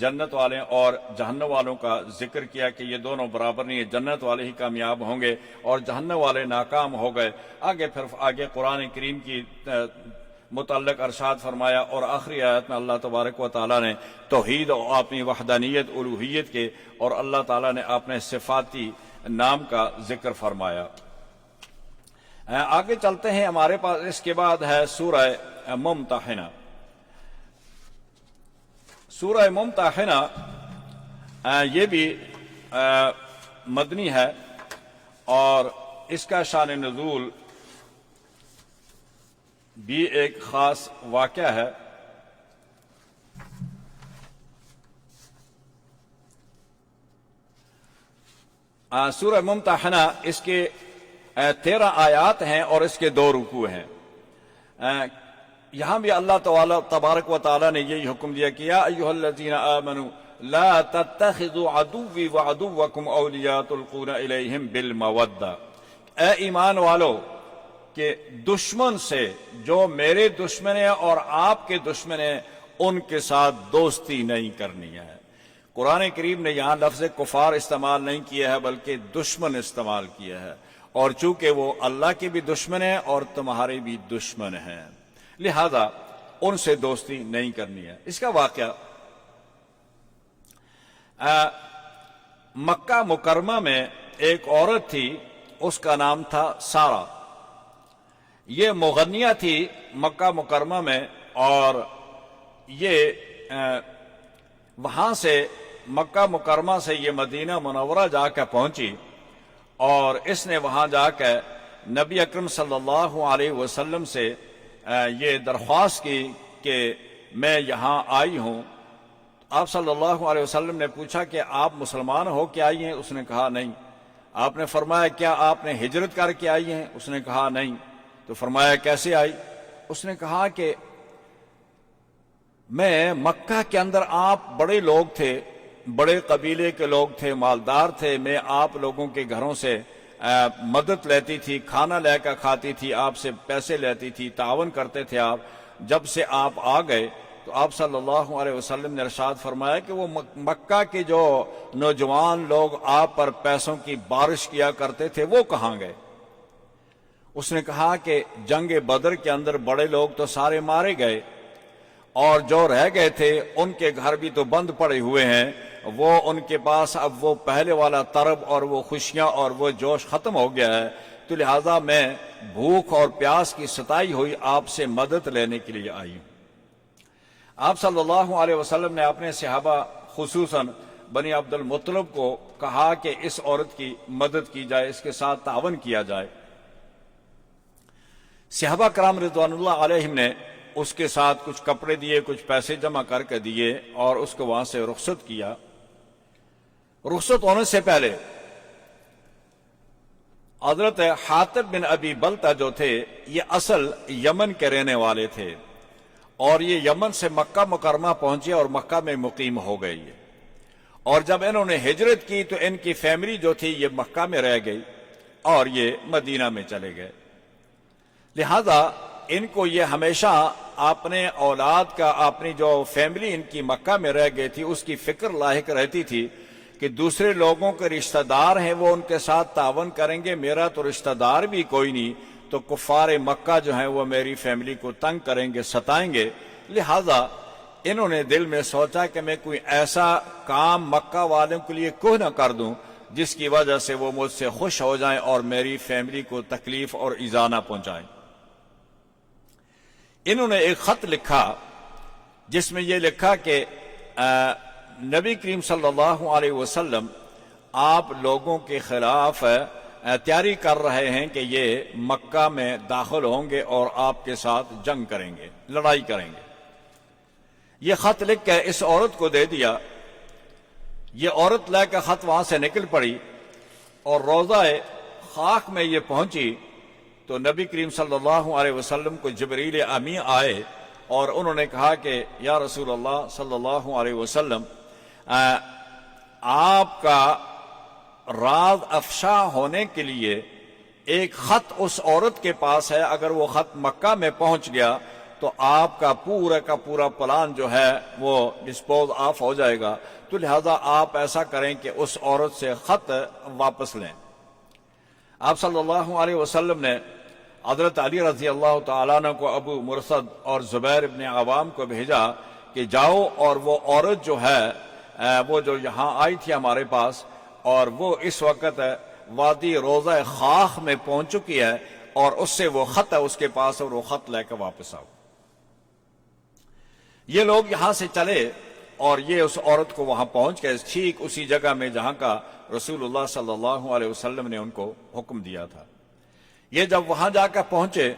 جنت والے اور جہنم والوں کا ذکر کیا کہ یہ دونوں برابر نہیں ہے، جنت والے ہی کامیاب ہوں گے اور جہنم والے ناکام ہو گئے. آگے قرآن کریم کی متعلق ارشاد فرمایا اور آخری آیت میں اللہ تبارک و تعالیٰ نے توحید اور اپنی وحدانیت الوہیت کے اور اللہ تعالیٰ نے اپنے صفاتی نام کا ذکر فرمایا. آگے چلتے ہیں. ہمارے پاس اس کے بعد ہے سورہ ممتحنہ. سورہ ممتحنہ یہ بھی مدنی ہے اور اس کا شان نزول بھی ایک خاص واقعہ ہے. سورہ ممتحنہ اس کے 13 آیات ہیں اور اس کے 2 رکوع ہیں. یہاں بھی اللہ تعالی تبارک و تعالی نے یہی حکم دیا کہ یا ایھا الذین آمنوا لا تتخذوا عدوی وعدوکم اولیاء تلقون الیہم بالمودہ. اے ایمان والو کہ دشمن سے جو میرے دشمن ہیں اور آپ کے دشمن ہیں ان کے ساتھ دوستی نہیں کرنی ہے. قرآن کریم نے یہاں لفظ کفار استعمال نہیں کیا ہے بلکہ دشمن استعمال کیا ہے، اور چونکہ وہ اللہ کے بھی دشمن ہیں اور تمہارے بھی دشمن ہیں لہذا ان سے دوستی نہیں کرنی ہے. اس کا واقعہ مکہ مکرمہ میں ایک عورت تھی، اس کا نام تھا سارہ. یہ مغنیہ تھی مکہ مکرمہ میں اور یہ وہاں سے مکہ مکرمہ سے یہ مدینہ منورہ جا کے پہنچی اور اس نے وہاں جا کے نبی اکرم صلی اللہ علیہ وسلم سے یہ درخواست کی کہ میں یہاں آئی ہوں. آپ صلی اللہ علیہ وسلم نے پوچھا کہ آپ مسلمان ہو کے آئی ہیں؟ اس نے کہا نہیں. آپ نے فرمایا کیا آپ نے ہجرت کر کے آئی ہیں؟ اس نے کہا نہیں. تو فرمایا کیسے آئی؟ اس نے کہا کہ میں مکہ کے اندر آپ بڑے لوگ تھے، بڑے قبیلے کے لوگ تھے، مالدار تھے، میں آپ لوگوں کے گھروں سے مدد لیتی تھی، کھانا لے کر کھاتی تھی، آپ سے پیسے لیتی تھی، تعاون کرتے تھے آپ. جب سے آپ آ گئے تو آپ صلی اللہ علیہ وسلم نے ارشاد فرمایا کہ وہ مکہ کے جو نوجوان لوگ آپ پر پیسوں کی بارش کیا کرتے تھے وہ کہاں گئے؟ اس نے کہا کہ جنگ بدر کے اندر بڑے لوگ تو سارے مارے گئے اور جو رہ گئے تھے ان کے گھر بھی تو بند پڑے ہوئے ہیں، وہ ان کے پاس اب وہ پہلے والا طرب اور وہ خوشیاں اور وہ جوش ختم ہو گیا ہے، تو لہذا میں بھوک اور پیاس کی ستائی ہوئی آپ سے مدد لینے کے لیے آئی ہوں. آپ صلی اللہ علیہ وسلم نے اپنے صحابہ خصوصاً بنی عبد المطلب کو کہا کہ اس عورت کی مدد کی جائے، اس کے ساتھ تعاون کیا جائے. صحابہ کرام رضوان اللہ علیہم نے اس کے ساتھ کچھ کپڑے دیے، کچھ پیسے جمع کر کے دیے اور اس کو وہاں سے رخصت کیا. رخصت ہونے سے پہلے حضرت حاطب بن ابی بلتہ جو تھے یہ اصل یمن کے رہنے والے تھے اور یہ یمن سے مکہ مکرمہ پہنچے اور مکہ میں مقیم ہو گئی. اور جب انہوں نے ہجرت کی تو ان کی فیملی جو تھی یہ مکہ میں رہ گئی اور یہ مدینہ میں چلے گئے. لہذا ان کو یہ ہمیشہ اپنے اولاد کا، اپنی جو فیملی ان کی مکہ میں رہ گئی تھی اس کی فکر لاحق رہتی تھی کہ دوسرے لوگوں کے رشتہ دار ہیں وہ ان کے ساتھ تعاون کریں گے، میرا تو رشتہ دار بھی کوئی نہیں، تو کفار مکہ جو ہیں وہ میری فیملی کو تنگ کریں گے، ستائیں گے. لہذا انہوں نے دل میں سوچا کہ میں کوئی ایسا کام مکہ والوں کے لیے کوئی نہ کر دوں جس کی وجہ سے وہ مجھ سے خوش ہو جائیں اور میری فیملی کو تکلیف اور ایذا نہ پہنچائیں. انہوں نے ایک خط لکھا جس میں یہ لکھا کہ نبی کریم صلی اللہ علیہ وسلم آپ لوگوں کے خلاف تیاری کر رہے ہیں کہ یہ مکہ میں داخل ہوں گے اور آپ کے ساتھ جنگ کریں گے، لڑائی کریں گے. یہ خط لکھ کے اس عورت کو دے دیا. یہ عورت لے کر خط وہاں سے نکل پڑی اور روضہ خاک میں یہ پہنچی تو نبی کریم صلی اللہ علیہ وسلم کو جبریل امی آئے اور انہوں نے کہا کہ یا رسول اللہ صلی اللہ علیہ وسلم آپ کا راز افشا ہونے کے لیے ایک خط اس عورت کے پاس ہے، اگر وہ خط مکہ میں پہنچ گیا تو آپ کا پورا پلان جو ہے وہ ڈسپوز آف ہو جائے گا، تو لہذا آپ ایسا کریں کہ اس عورت سے خط واپس لیں۔ آپ صلی اللہ علیہ وسلم نے حضرت علی رضی اللہ تعالیٰ عنہ کو ابو مرثد اور زبیر ابن عوام کو بھیجا کہ جاؤ اور وہ عورت جو ہے وہ جو یہاں آئی تھی ہمارے پاس اور وہ اس وقت وادی روضہ خاخ میں پہنچ چکی ہے اور اس سے وہ خط ہے اس کے پاس اور وہ خط لے کے واپس آؤ۔ یہ لوگ یہاں سے چلے اور یہ اس عورت کو وہاں پہنچ گئے ٹھیک اسی جگہ میں جہاں کا رسول اللہ صلی اللہ علیہ وسلم نے ان کو حکم دیا تھا۔ یہ جب وہاں جا کر پہنچے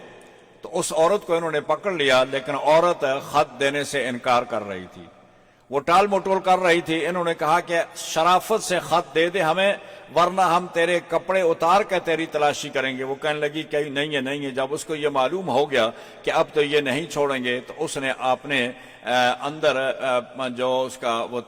تو اس عورت کو انہوں نے پکڑ لیا، لیکن عورت خط دینے سے انکار کر رہی تھی، وہ ٹال مٹول کر رہی تھی۔ انہوں نے کہا کہ شرافت سے خط دے دے ہمیں ورنہ ہم تیرے کپڑے اتار کے تیری تلاشی کریں گے۔ وہ کہنے لگی کہ نہیں ہے۔ جب اس کو یہ معلوم ہو گیا کہ اب تو یہ نہیں چھوڑیں گے تو اس نے اپنے اندر جو اس کا وہ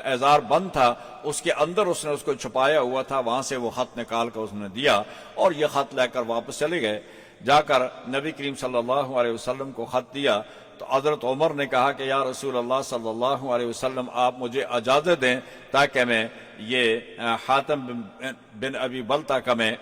ازار بند تھا اس کے اندر اس نے اس کو چھپایا ہوا تھا، وہاں سے وہ خط نکال کر اس نے دیا اور یہ خط لے کر واپس چلے گئے۔ جا کر نبی کریم صلی اللہ علیہ وسلم کو خط دیا تو حضرت عمر نے کہا کہ یا رسول اللہ صلی اللہ علیہ وسلم آپ مجھے اجازت دیں تاکہ میں یہ حاتم بن ابی بلتہ کا میں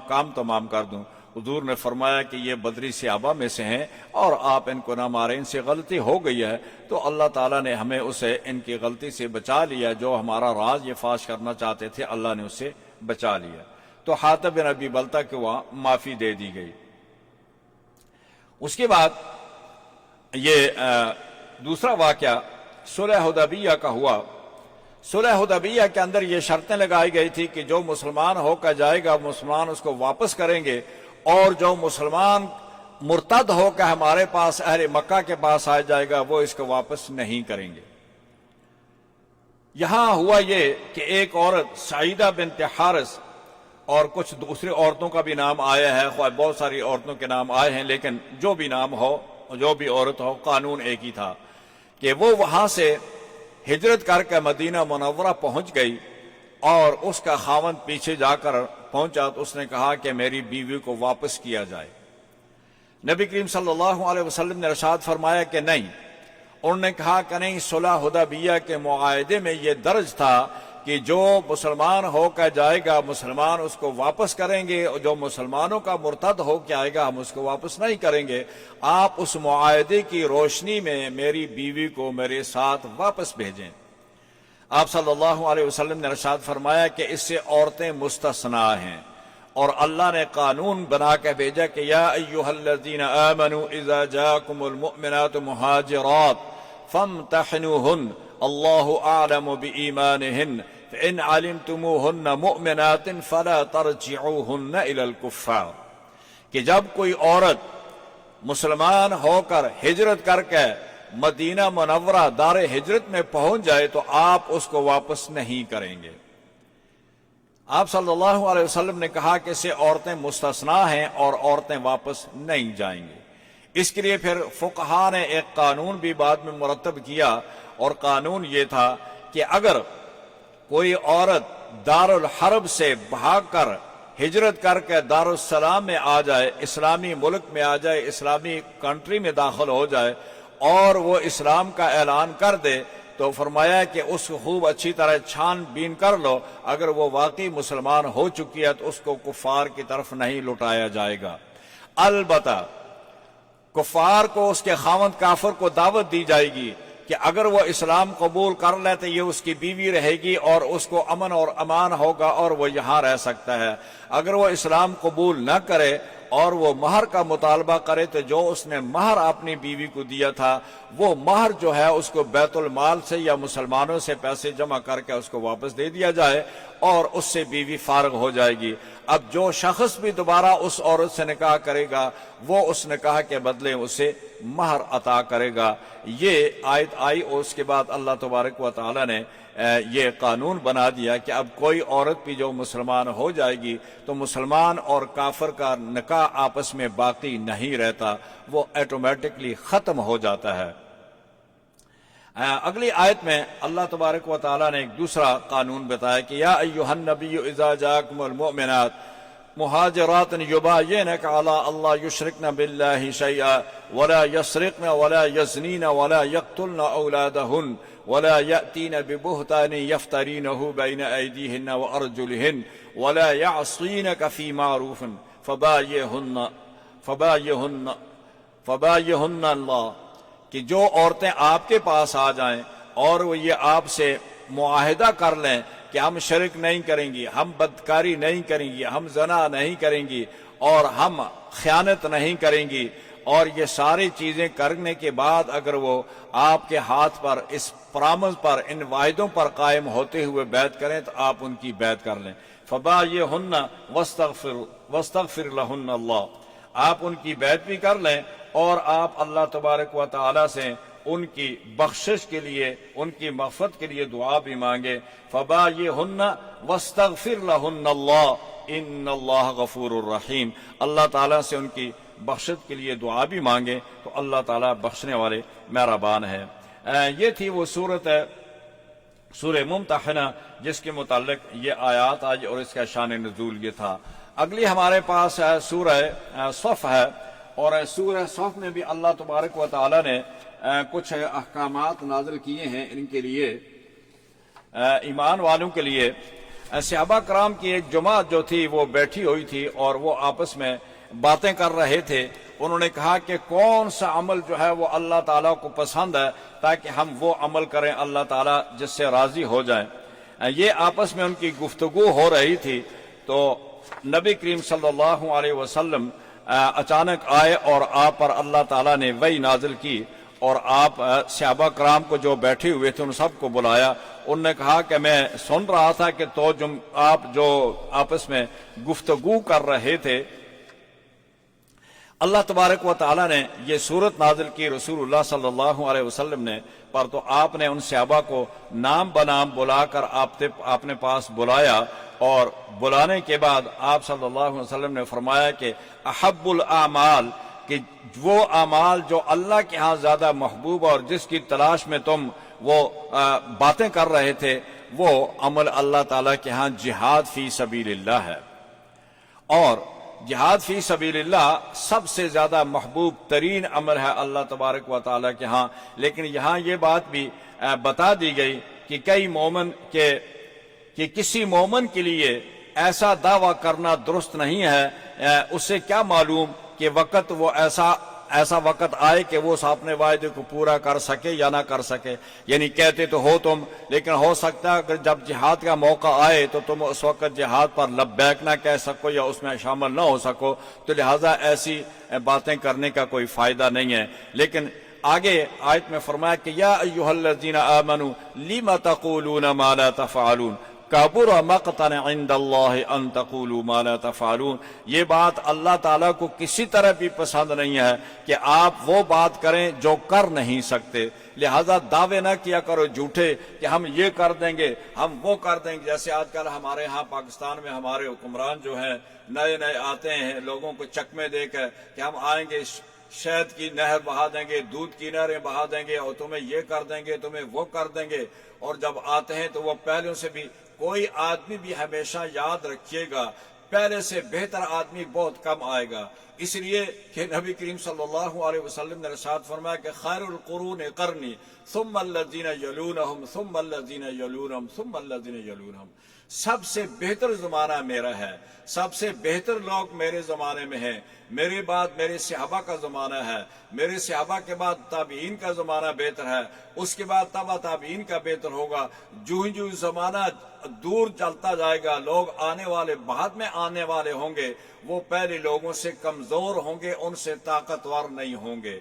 کام تمام کر دوں۔ حضور نے فرمایا کہ یہ بدری صحابہ میں سے ہیں اور آپ ان کو نہ ماریں، ان سے غلطی ہو گئی ہے، تو اللہ تعالیٰ نے ہمیں اسے ان کی غلطی سے بچا لیا، جو ہمارا راز یہ فاش کرنا چاہتے تھے اللہ نے اسے بچا لیا۔ تو حاتم بن ابی بلتہ کو وہاں معافی دے دی گئی۔ اس کے بعد یہ دوسرا واقعہ صلح حدیبیہ کا ہوا۔ صلح حدیبیہ کے اندر یہ شرطیں لگائی گئی تھی کہ جو مسلمان ہو کر جائے گا مسلمان اس کو واپس کریں گے، اور جو مسلمان مرتد ہو کر ہمارے پاس اہل مکہ کے پاس آ جائے گا وہ اس کو واپس نہیں کریں گے۔ یہاں ہوا یہ کہ ایک عورت سعیدہ بنت حارث اور کچھ دوسری عورتوں کا بھی نام آیا ہے، خواہ بہت ساری عورتوں کے نام آئے ہیں، لیکن جو بھی نام ہو جو بھی عورت ہو قانون ایک ہی تھا کہ وہ وہاں سے ہجرت کر کے مدینہ منورہ پہنچ گئی اور اس کا خاوند پیچھے جا کر پہنچا تو اس نے کہا کہ میری بیوی کو واپس کیا جائے۔ نبی کریم صلی اللہ علیہ وسلم نے ارشاد فرمایا کہ نہیں۔ انہوں نے کہا کہ نہیں، صلح حدیبیہ کے معاہدے میں یہ درج تھا کہ جو مسلمان ہو کر جائے گا مسلمان اس کو واپس کریں گے، اور جو مسلمانوں کا مرتد ہو کے آئے گا ہم اس کو واپس نہیں کریں گے۔ آپ اس معاہدے کی روشنی میں میری بیوی کو میرے ساتھ واپس بھیجیں۔ آپ صلی اللہ علیہ وسلم نے ارشاد فرمایا کہ اس سے عورتیں مستثنا ہیں، اور اللہ نے قانون بنا کے بھیجا کہ یا ایھا الذین آمنوا اذا جاءکم المؤمنات مہاجرات فامتحنوہن اللہ اعلم بایمانہن فإن علمتموہن مؤمنات فلا ترجعوہن الی الکفار، کہ جب کوئی عورت مسلمان ہو کر ہجرت کر کے مدینہ منورہ دار ہجرت میں پہنچ جائے تو آپ اس کو واپس نہیں کریں گے۔ آپ صلی اللہ علیہ وسلم نے کہا کہ اسے عورتیں مستثنا ہیں اور عورتیں واپس نہیں جائیں گے۔ اس کے لیے پھر فقہا نے ایک قانون بھی بعد میں مرتب کیا، اور قانون یہ تھا کہ اگر کوئی عورت دار الحرب سے بھاگ کر ہجرت کر کے دار السلام میں آ جائے، اسلامی ملک میں آ جائے، اسلامی کنٹری میں داخل ہو جائے اور وہ اسلام کا اعلان کر دے تو فرمایا کہ اس کو خوب اچھی طرح چھان بین کر لو، اگر وہ واقعی مسلمان ہو چکی ہے تو اس کو کفار کی طرف نہیں لٹایا جائے گا۔ البتہ کفار کو، اس کے خاوند کافر کو دعوت دی جائے گی کہ اگر وہ اسلام قبول کر لے تو یہ اس کی بیوی رہے گی اور اس کو امن اور امان ہوگا اور وہ یہاں رہ سکتا ہے۔ اگر وہ اسلام قبول نہ کرے اور وہ مہر کا مطالبہ کرے تو جو اس نے مہر اپنی بیوی کو دیا تھا وہ مہر جو ہے اس کو بیت المال سے یا مسلمانوں سے پیسے جمع کر کے اس کو واپس دے دیا جائے اور اس سے بیوی فارغ ہو جائے گی۔ اب جو شخص بھی دوبارہ اس عورت سے نکاح کرے گا وہ اس نکاح کے بدلے اسے مہر عطا کرے گا۔ یہ آیت آئی اور اس کے بعد اللہ تبارک و تعالی نے یہ قانون بنا دیا کہ اب کوئی عورت بھی جو مسلمان ہو جائے گی تو مسلمان اور کافر کا نکاح آپس میں باقی نہیں رہتا، وہ ایٹومیٹکلی ختم ہو جاتا ہے۔ اگلی آیت میں اللہ تبارک و تعالیٰ نے ایک دوسرا قانون بتایا کہ یا ایھا النبی اذا جاءکم المؤمنات مہاجرات یباینک علی اللہ یشرکن باللہ شیئا ولا یسرقن ولا یزنین ولا یقتلن اولادہن ولا یأتین ببہتان یفترینہ بین ایدیہن وارجلہن ولا یعصینک فی معروف فبایہن اللہ، کہ جو عورتیں آپ کے پاس آ جائیں اور وہ یہ آپ سے معاہدہ کر لیں کہ ہم شرک نہیں کریں گی، ہم بدکاری نہیں کریں گی، ہم زنا نہیں کریں گی اور ہم خیانت نہیں کریں گی، اور یہ ساری چیزیں کرنے کے بعد اگر وہ آپ کے ہاتھ پر اس پرامز پر ان واعدوں پر قائم ہوتے ہوئے بیعت کریں تو آپ ان کی بیعت کر لیں۔ فبایہن واستغفر لہن اللہ، آپ ان کی بیعت بھی کر لیں اور آپ اللہ تبارک و تعالی سے ان کی بخشش کے لیے، ان کی مغفرت کے لیے دعا بھی مانگے۔ فبایہن واستغفر لہن اللہ ان اللہ غفور الرحیم، اللہ تعالیٰ سے ان کی بخشت کے لیے دعا بھی مانگے تو اللہ تعالیٰ بخشنے والے مہربان ہے۔ یہ تھی وہ صورت ہے سورہ ممتحنہ جس کے متعلق یہ آیات آج اور اس کا شان نزول یہ تھا۔ اگلی ہمارے پاس سورہ صف ہے، اور سورہ صف میں بھی اللہ تبارک و تعالیٰ نے کچھ احکامات نازل کیے ہیں ان کے لیے، ایمان والوں کے لیے۔ صحابہ کرام کی ایک جماعت جو تھی وہ بیٹھی ہوئی تھی اور وہ آپس میں باتیں کر رہے تھے۔ انہوں نے کہا کہ کون سا عمل جو ہے وہ اللہ تعالیٰ کو پسند ہے تاکہ ہم وہ عمل کریں اللہ تعالیٰ جس سے راضی ہو جائیں۔ یہ آپس میں ان کی گفتگو ہو رہی تھی تو نبی کریم صلی اللہ علیہ وسلم اچانک آئے اور آپ پر اللہ تعالیٰ نے وحی نازل کی، اور آپ صحابہ کرام کو جو بیٹھے ہوئے تھے ان سب کو بلایا۔ انہوں نے کہا کہ میں سن رہا تھا کہ آپ جو آپس میں گفتگو کر رہے تھے، اللہ تبارک و تعالیٰ نے یہ صورت نازل کی رسول اللہ صلی اللہ علیہ وسلم نے پر، تو آپ نے ان صحابہ کو نام بنام بلا کر آپ نے پاس بلایا، اور بلانے کے بعد آپ صلی اللہ علیہ وسلم نے فرمایا کہ احب الاعمال، کہ وہ اعمال جو اللہ کے ہاں زیادہ محبوب اور جس کی تلاش میں تم وہ باتیں کر رہے تھے، وہ عمل اللہ تعالیٰ کے ہاں جہاد فی سبیل اللہ ہے، اور جہاد فی سبیل اللہ سب سے زیادہ محبوب ترین عمل ہے اللہ تبارک و تعالیٰ کے ہاں۔ لیکن یہاں یہ بات بھی بتا دی گئی کہ کئی مومن کہ کسی مومن کے لیے ایسا دعویٰ کرنا درست نہیں ہے، اس سے کیا معلوم کہ وقت وہ ایسا وقت آئے کہ وہ اپنے وعدے کو پورا کر سکے یا نہ کر سکے۔ یعنی کہتے تو ہو تم، لیکن ہو سکتا ہے اگر جب جہاد کا موقع آئے تو تم اس وقت جہاد پر لبیک نہ کہہ سکو یا اس میں شامل نہ ہو سکو، تو لہٰذا ایسی باتیں کرنے کا کوئی فائدہ نہیں ہے۔ لیکن آگے آیت میں فرمایا کہ یا ایھا الذین آمنوا لم تقولون ما لا تفعلون کبر مقتا عند اللہ ان تقولوا ما لا تفعلون۔ یہ بات اللہ تعالیٰ کو کسی طرح بھی پسند نہیں ہے کہ آپ وہ بات کریں جو کر نہیں سکتے، لہذا دعوے نہ کیا کرو جھوٹے کہ ہم یہ کر دیں گے، ہم وہ کر دیں گے۔ جیسے آج کل ہمارے ہاں پاکستان میں ہمارے حکمران جو ہیں نئے آتے ہیں لوگوں کو چکمے دے کر کہ ہم آئیں گے شہد کی نہر بہا دیں گے، دودھ کی نہریں بہا دیں گے، اور تمہیں یہ کر دیں گے، تمہیں وہ کر دیں گے۔ اور جب آتے ہیں تو وہ پہلے سے بھی، کوئی آدمی بھی ہمیشہ یاد رکھیے گا، پہلے سے بہتر آدمی بہت کم آئے گا۔ اس لیے کہ نبی کریم صلی اللہ علیہ وسلم نے ارشاد فرمایا کہ خیر القرون قرنی ثم الذین یلونہم ثم الذین یلونہم ثم الذین یلونہم، سب سے بہتر زمانہ میرا ہے، سب سے بہتر لوگ میرے زمانے میں ہیں، میرے بعد میرے صحابہ کا زمانہ ہے، میرے صحابہ کے بعد تابعین کا زمانہ بہتر ہے، اس کے بعد تبع تابعین کا بہتر ہوگا۔ جو جو زمانہ دور چلتا جائے گا، لوگ آنے والے بعد میں آنے والے ہوں گے، وہ پہلے لوگوں سے کمزور ہوں گے، ان سے طاقتور نہیں ہوں گے،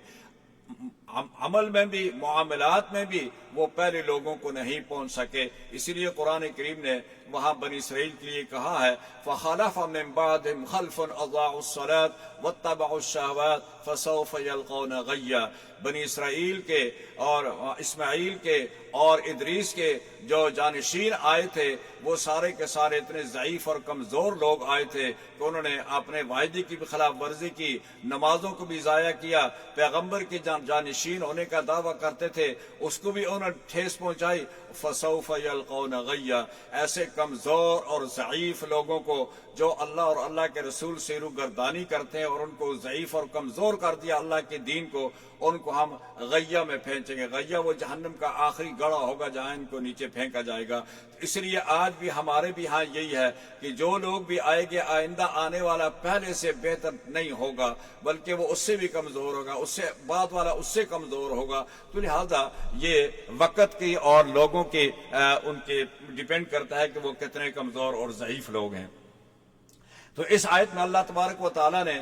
عمل میں بھی معاملات میں بھی وہ پہلے لوگوں کو نہیں پہنچ سکے۔ اسی لیے قرآن کریم نے وہاں بنی اسرائیل کے لیے کہا ہے فَخَلَفَ مِن بَعْدِهِمْ خَلْفٌ أَضَاعُوا الصَّلَاةَ وَاتَّبَعُوا الشَّهَوَاتِ فَسَوْفَ يَلْقَوْنَ غَيًّا، بنی اسرائیل کے اور اسماعیل کے اور ادریس کے جو جانشین آئے تھے وہ سارے کے سارے اتنے ضعیف اور کمزور لوگ آئے تھے کہ انہوں نے اپنے وعدے کی بھی خلاف ورزی کی، نمازوں کو بھی ضائع کیا، پیغمبر کے جانشین ہونے کا دعویٰ کرتے تھے اس کو بھی انہوں نے ٹھیس پہنچائی۔ فَسَوْفَ يَلْقَوْنَ غَيًّا، ایسے کمزور اور ضعیف لوگوں کو جو اللہ اور اللہ کے رسول سے روگردانی کرتے ہیں اور ان کو ضعیف اور کمزور کر دیا اللہ کے دین کو، ان کو ہم غیہ میں پھینچیں گے۔ غیہ وہ جہنم کا آخری گڑھا ہوگا جہاں ان کو نیچے پھینکا جائے گا۔ اس لیے آج بھی ہمارے بھی ہاں یہی ہے کہ جو لوگ بھی آئے گے آئندہ آنے والا پہلے سے بہتر نہیں ہوگا بلکہ وہ اس سے بھی کمزور ہوگا، اس سے بعد والا اس سے کمزور ہوگا۔ تو لہذا یہ وقت کی اور لوگوں کے ان کے ڈیپینڈ کرتا ہے کہ وہ کتنے کمزور اور ضعیف لوگ ہیں۔ تو اس آیت میں اللہ تبارک و تعالیٰ نے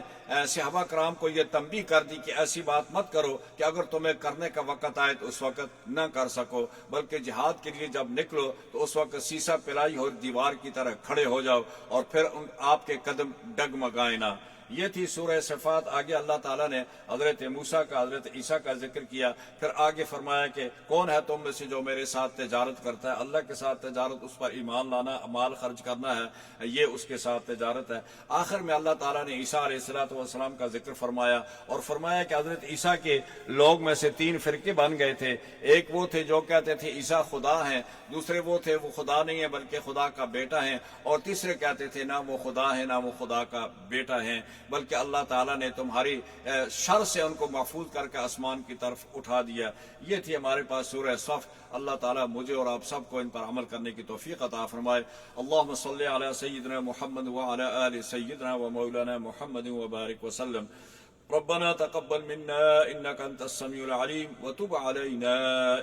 صحابہ کرام کو یہ تنبیہ کر دی کہ ایسی بات مت کرو کہ اگر تمہیں کرنے کا وقت آئے تو اس وقت نہ کر سکو، بلکہ جہاد کے لیے جب نکلو تو اس وقت سیسا پلائی ہو دیوار کی طرح کھڑے ہو جاؤ اور پھر آپ کے قدم ڈگمگائیں نہ۔ یہ تھی سورہ صفات۔ آگے اللہ تعالیٰ نے حضرت موسیٰ کا حضرت عیسیٰ کا ذکر کیا، پھر آگے فرمایا کہ کون ہے تم میں سے جو میرے ساتھ تجارت کرتا ہے؟ اللہ کے ساتھ تجارت اس پر ایمان لانا، مال خرچ کرنا ہے، یہ اس کے ساتھ تجارت ہے۔ آخر میں اللہ تعالیٰ نے عیسیٰ علیہ السلام کا ذکر فرمایا اور فرمایا کہ حضرت عیسیٰ کے لوگ میں سے 3 فرقے بن گئے تھے۔ ایک وہ تھے جو کہتے تھے عیسیٰ خدا ہیں، دوسرے وہ تھے وہ خدا نہیں ہے بلکہ خدا کا بیٹا ہیں، اور تیسرے کہتے تھے نہ وہ خدا ہے نہ وہ خدا کا بیٹا ہیں، بلکہ اللہ تعالیٰ نے تمہاری شر سے ان کو محفوظ کر کے آسمان کی طرف اٹھا دیا۔ یہ تھی ہمارے پاس سورہ صف۔ اللہ تعالیٰ مجھے اور آپ سب کو ان پر عمل کرنے کی توفیق عطا فرمائے۔ اللہم صلی علی سیدنا محمد وعلی آل سیدنا و مولانا محمد وبارک وسلم۔ ربنا تقبل منا انك انت السميع العليم وتب علينا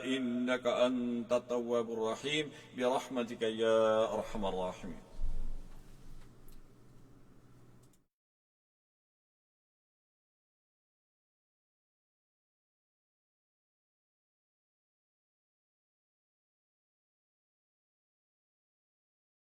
انك انت التواب الرحيم برحمتك يا ارحم الراحمين۔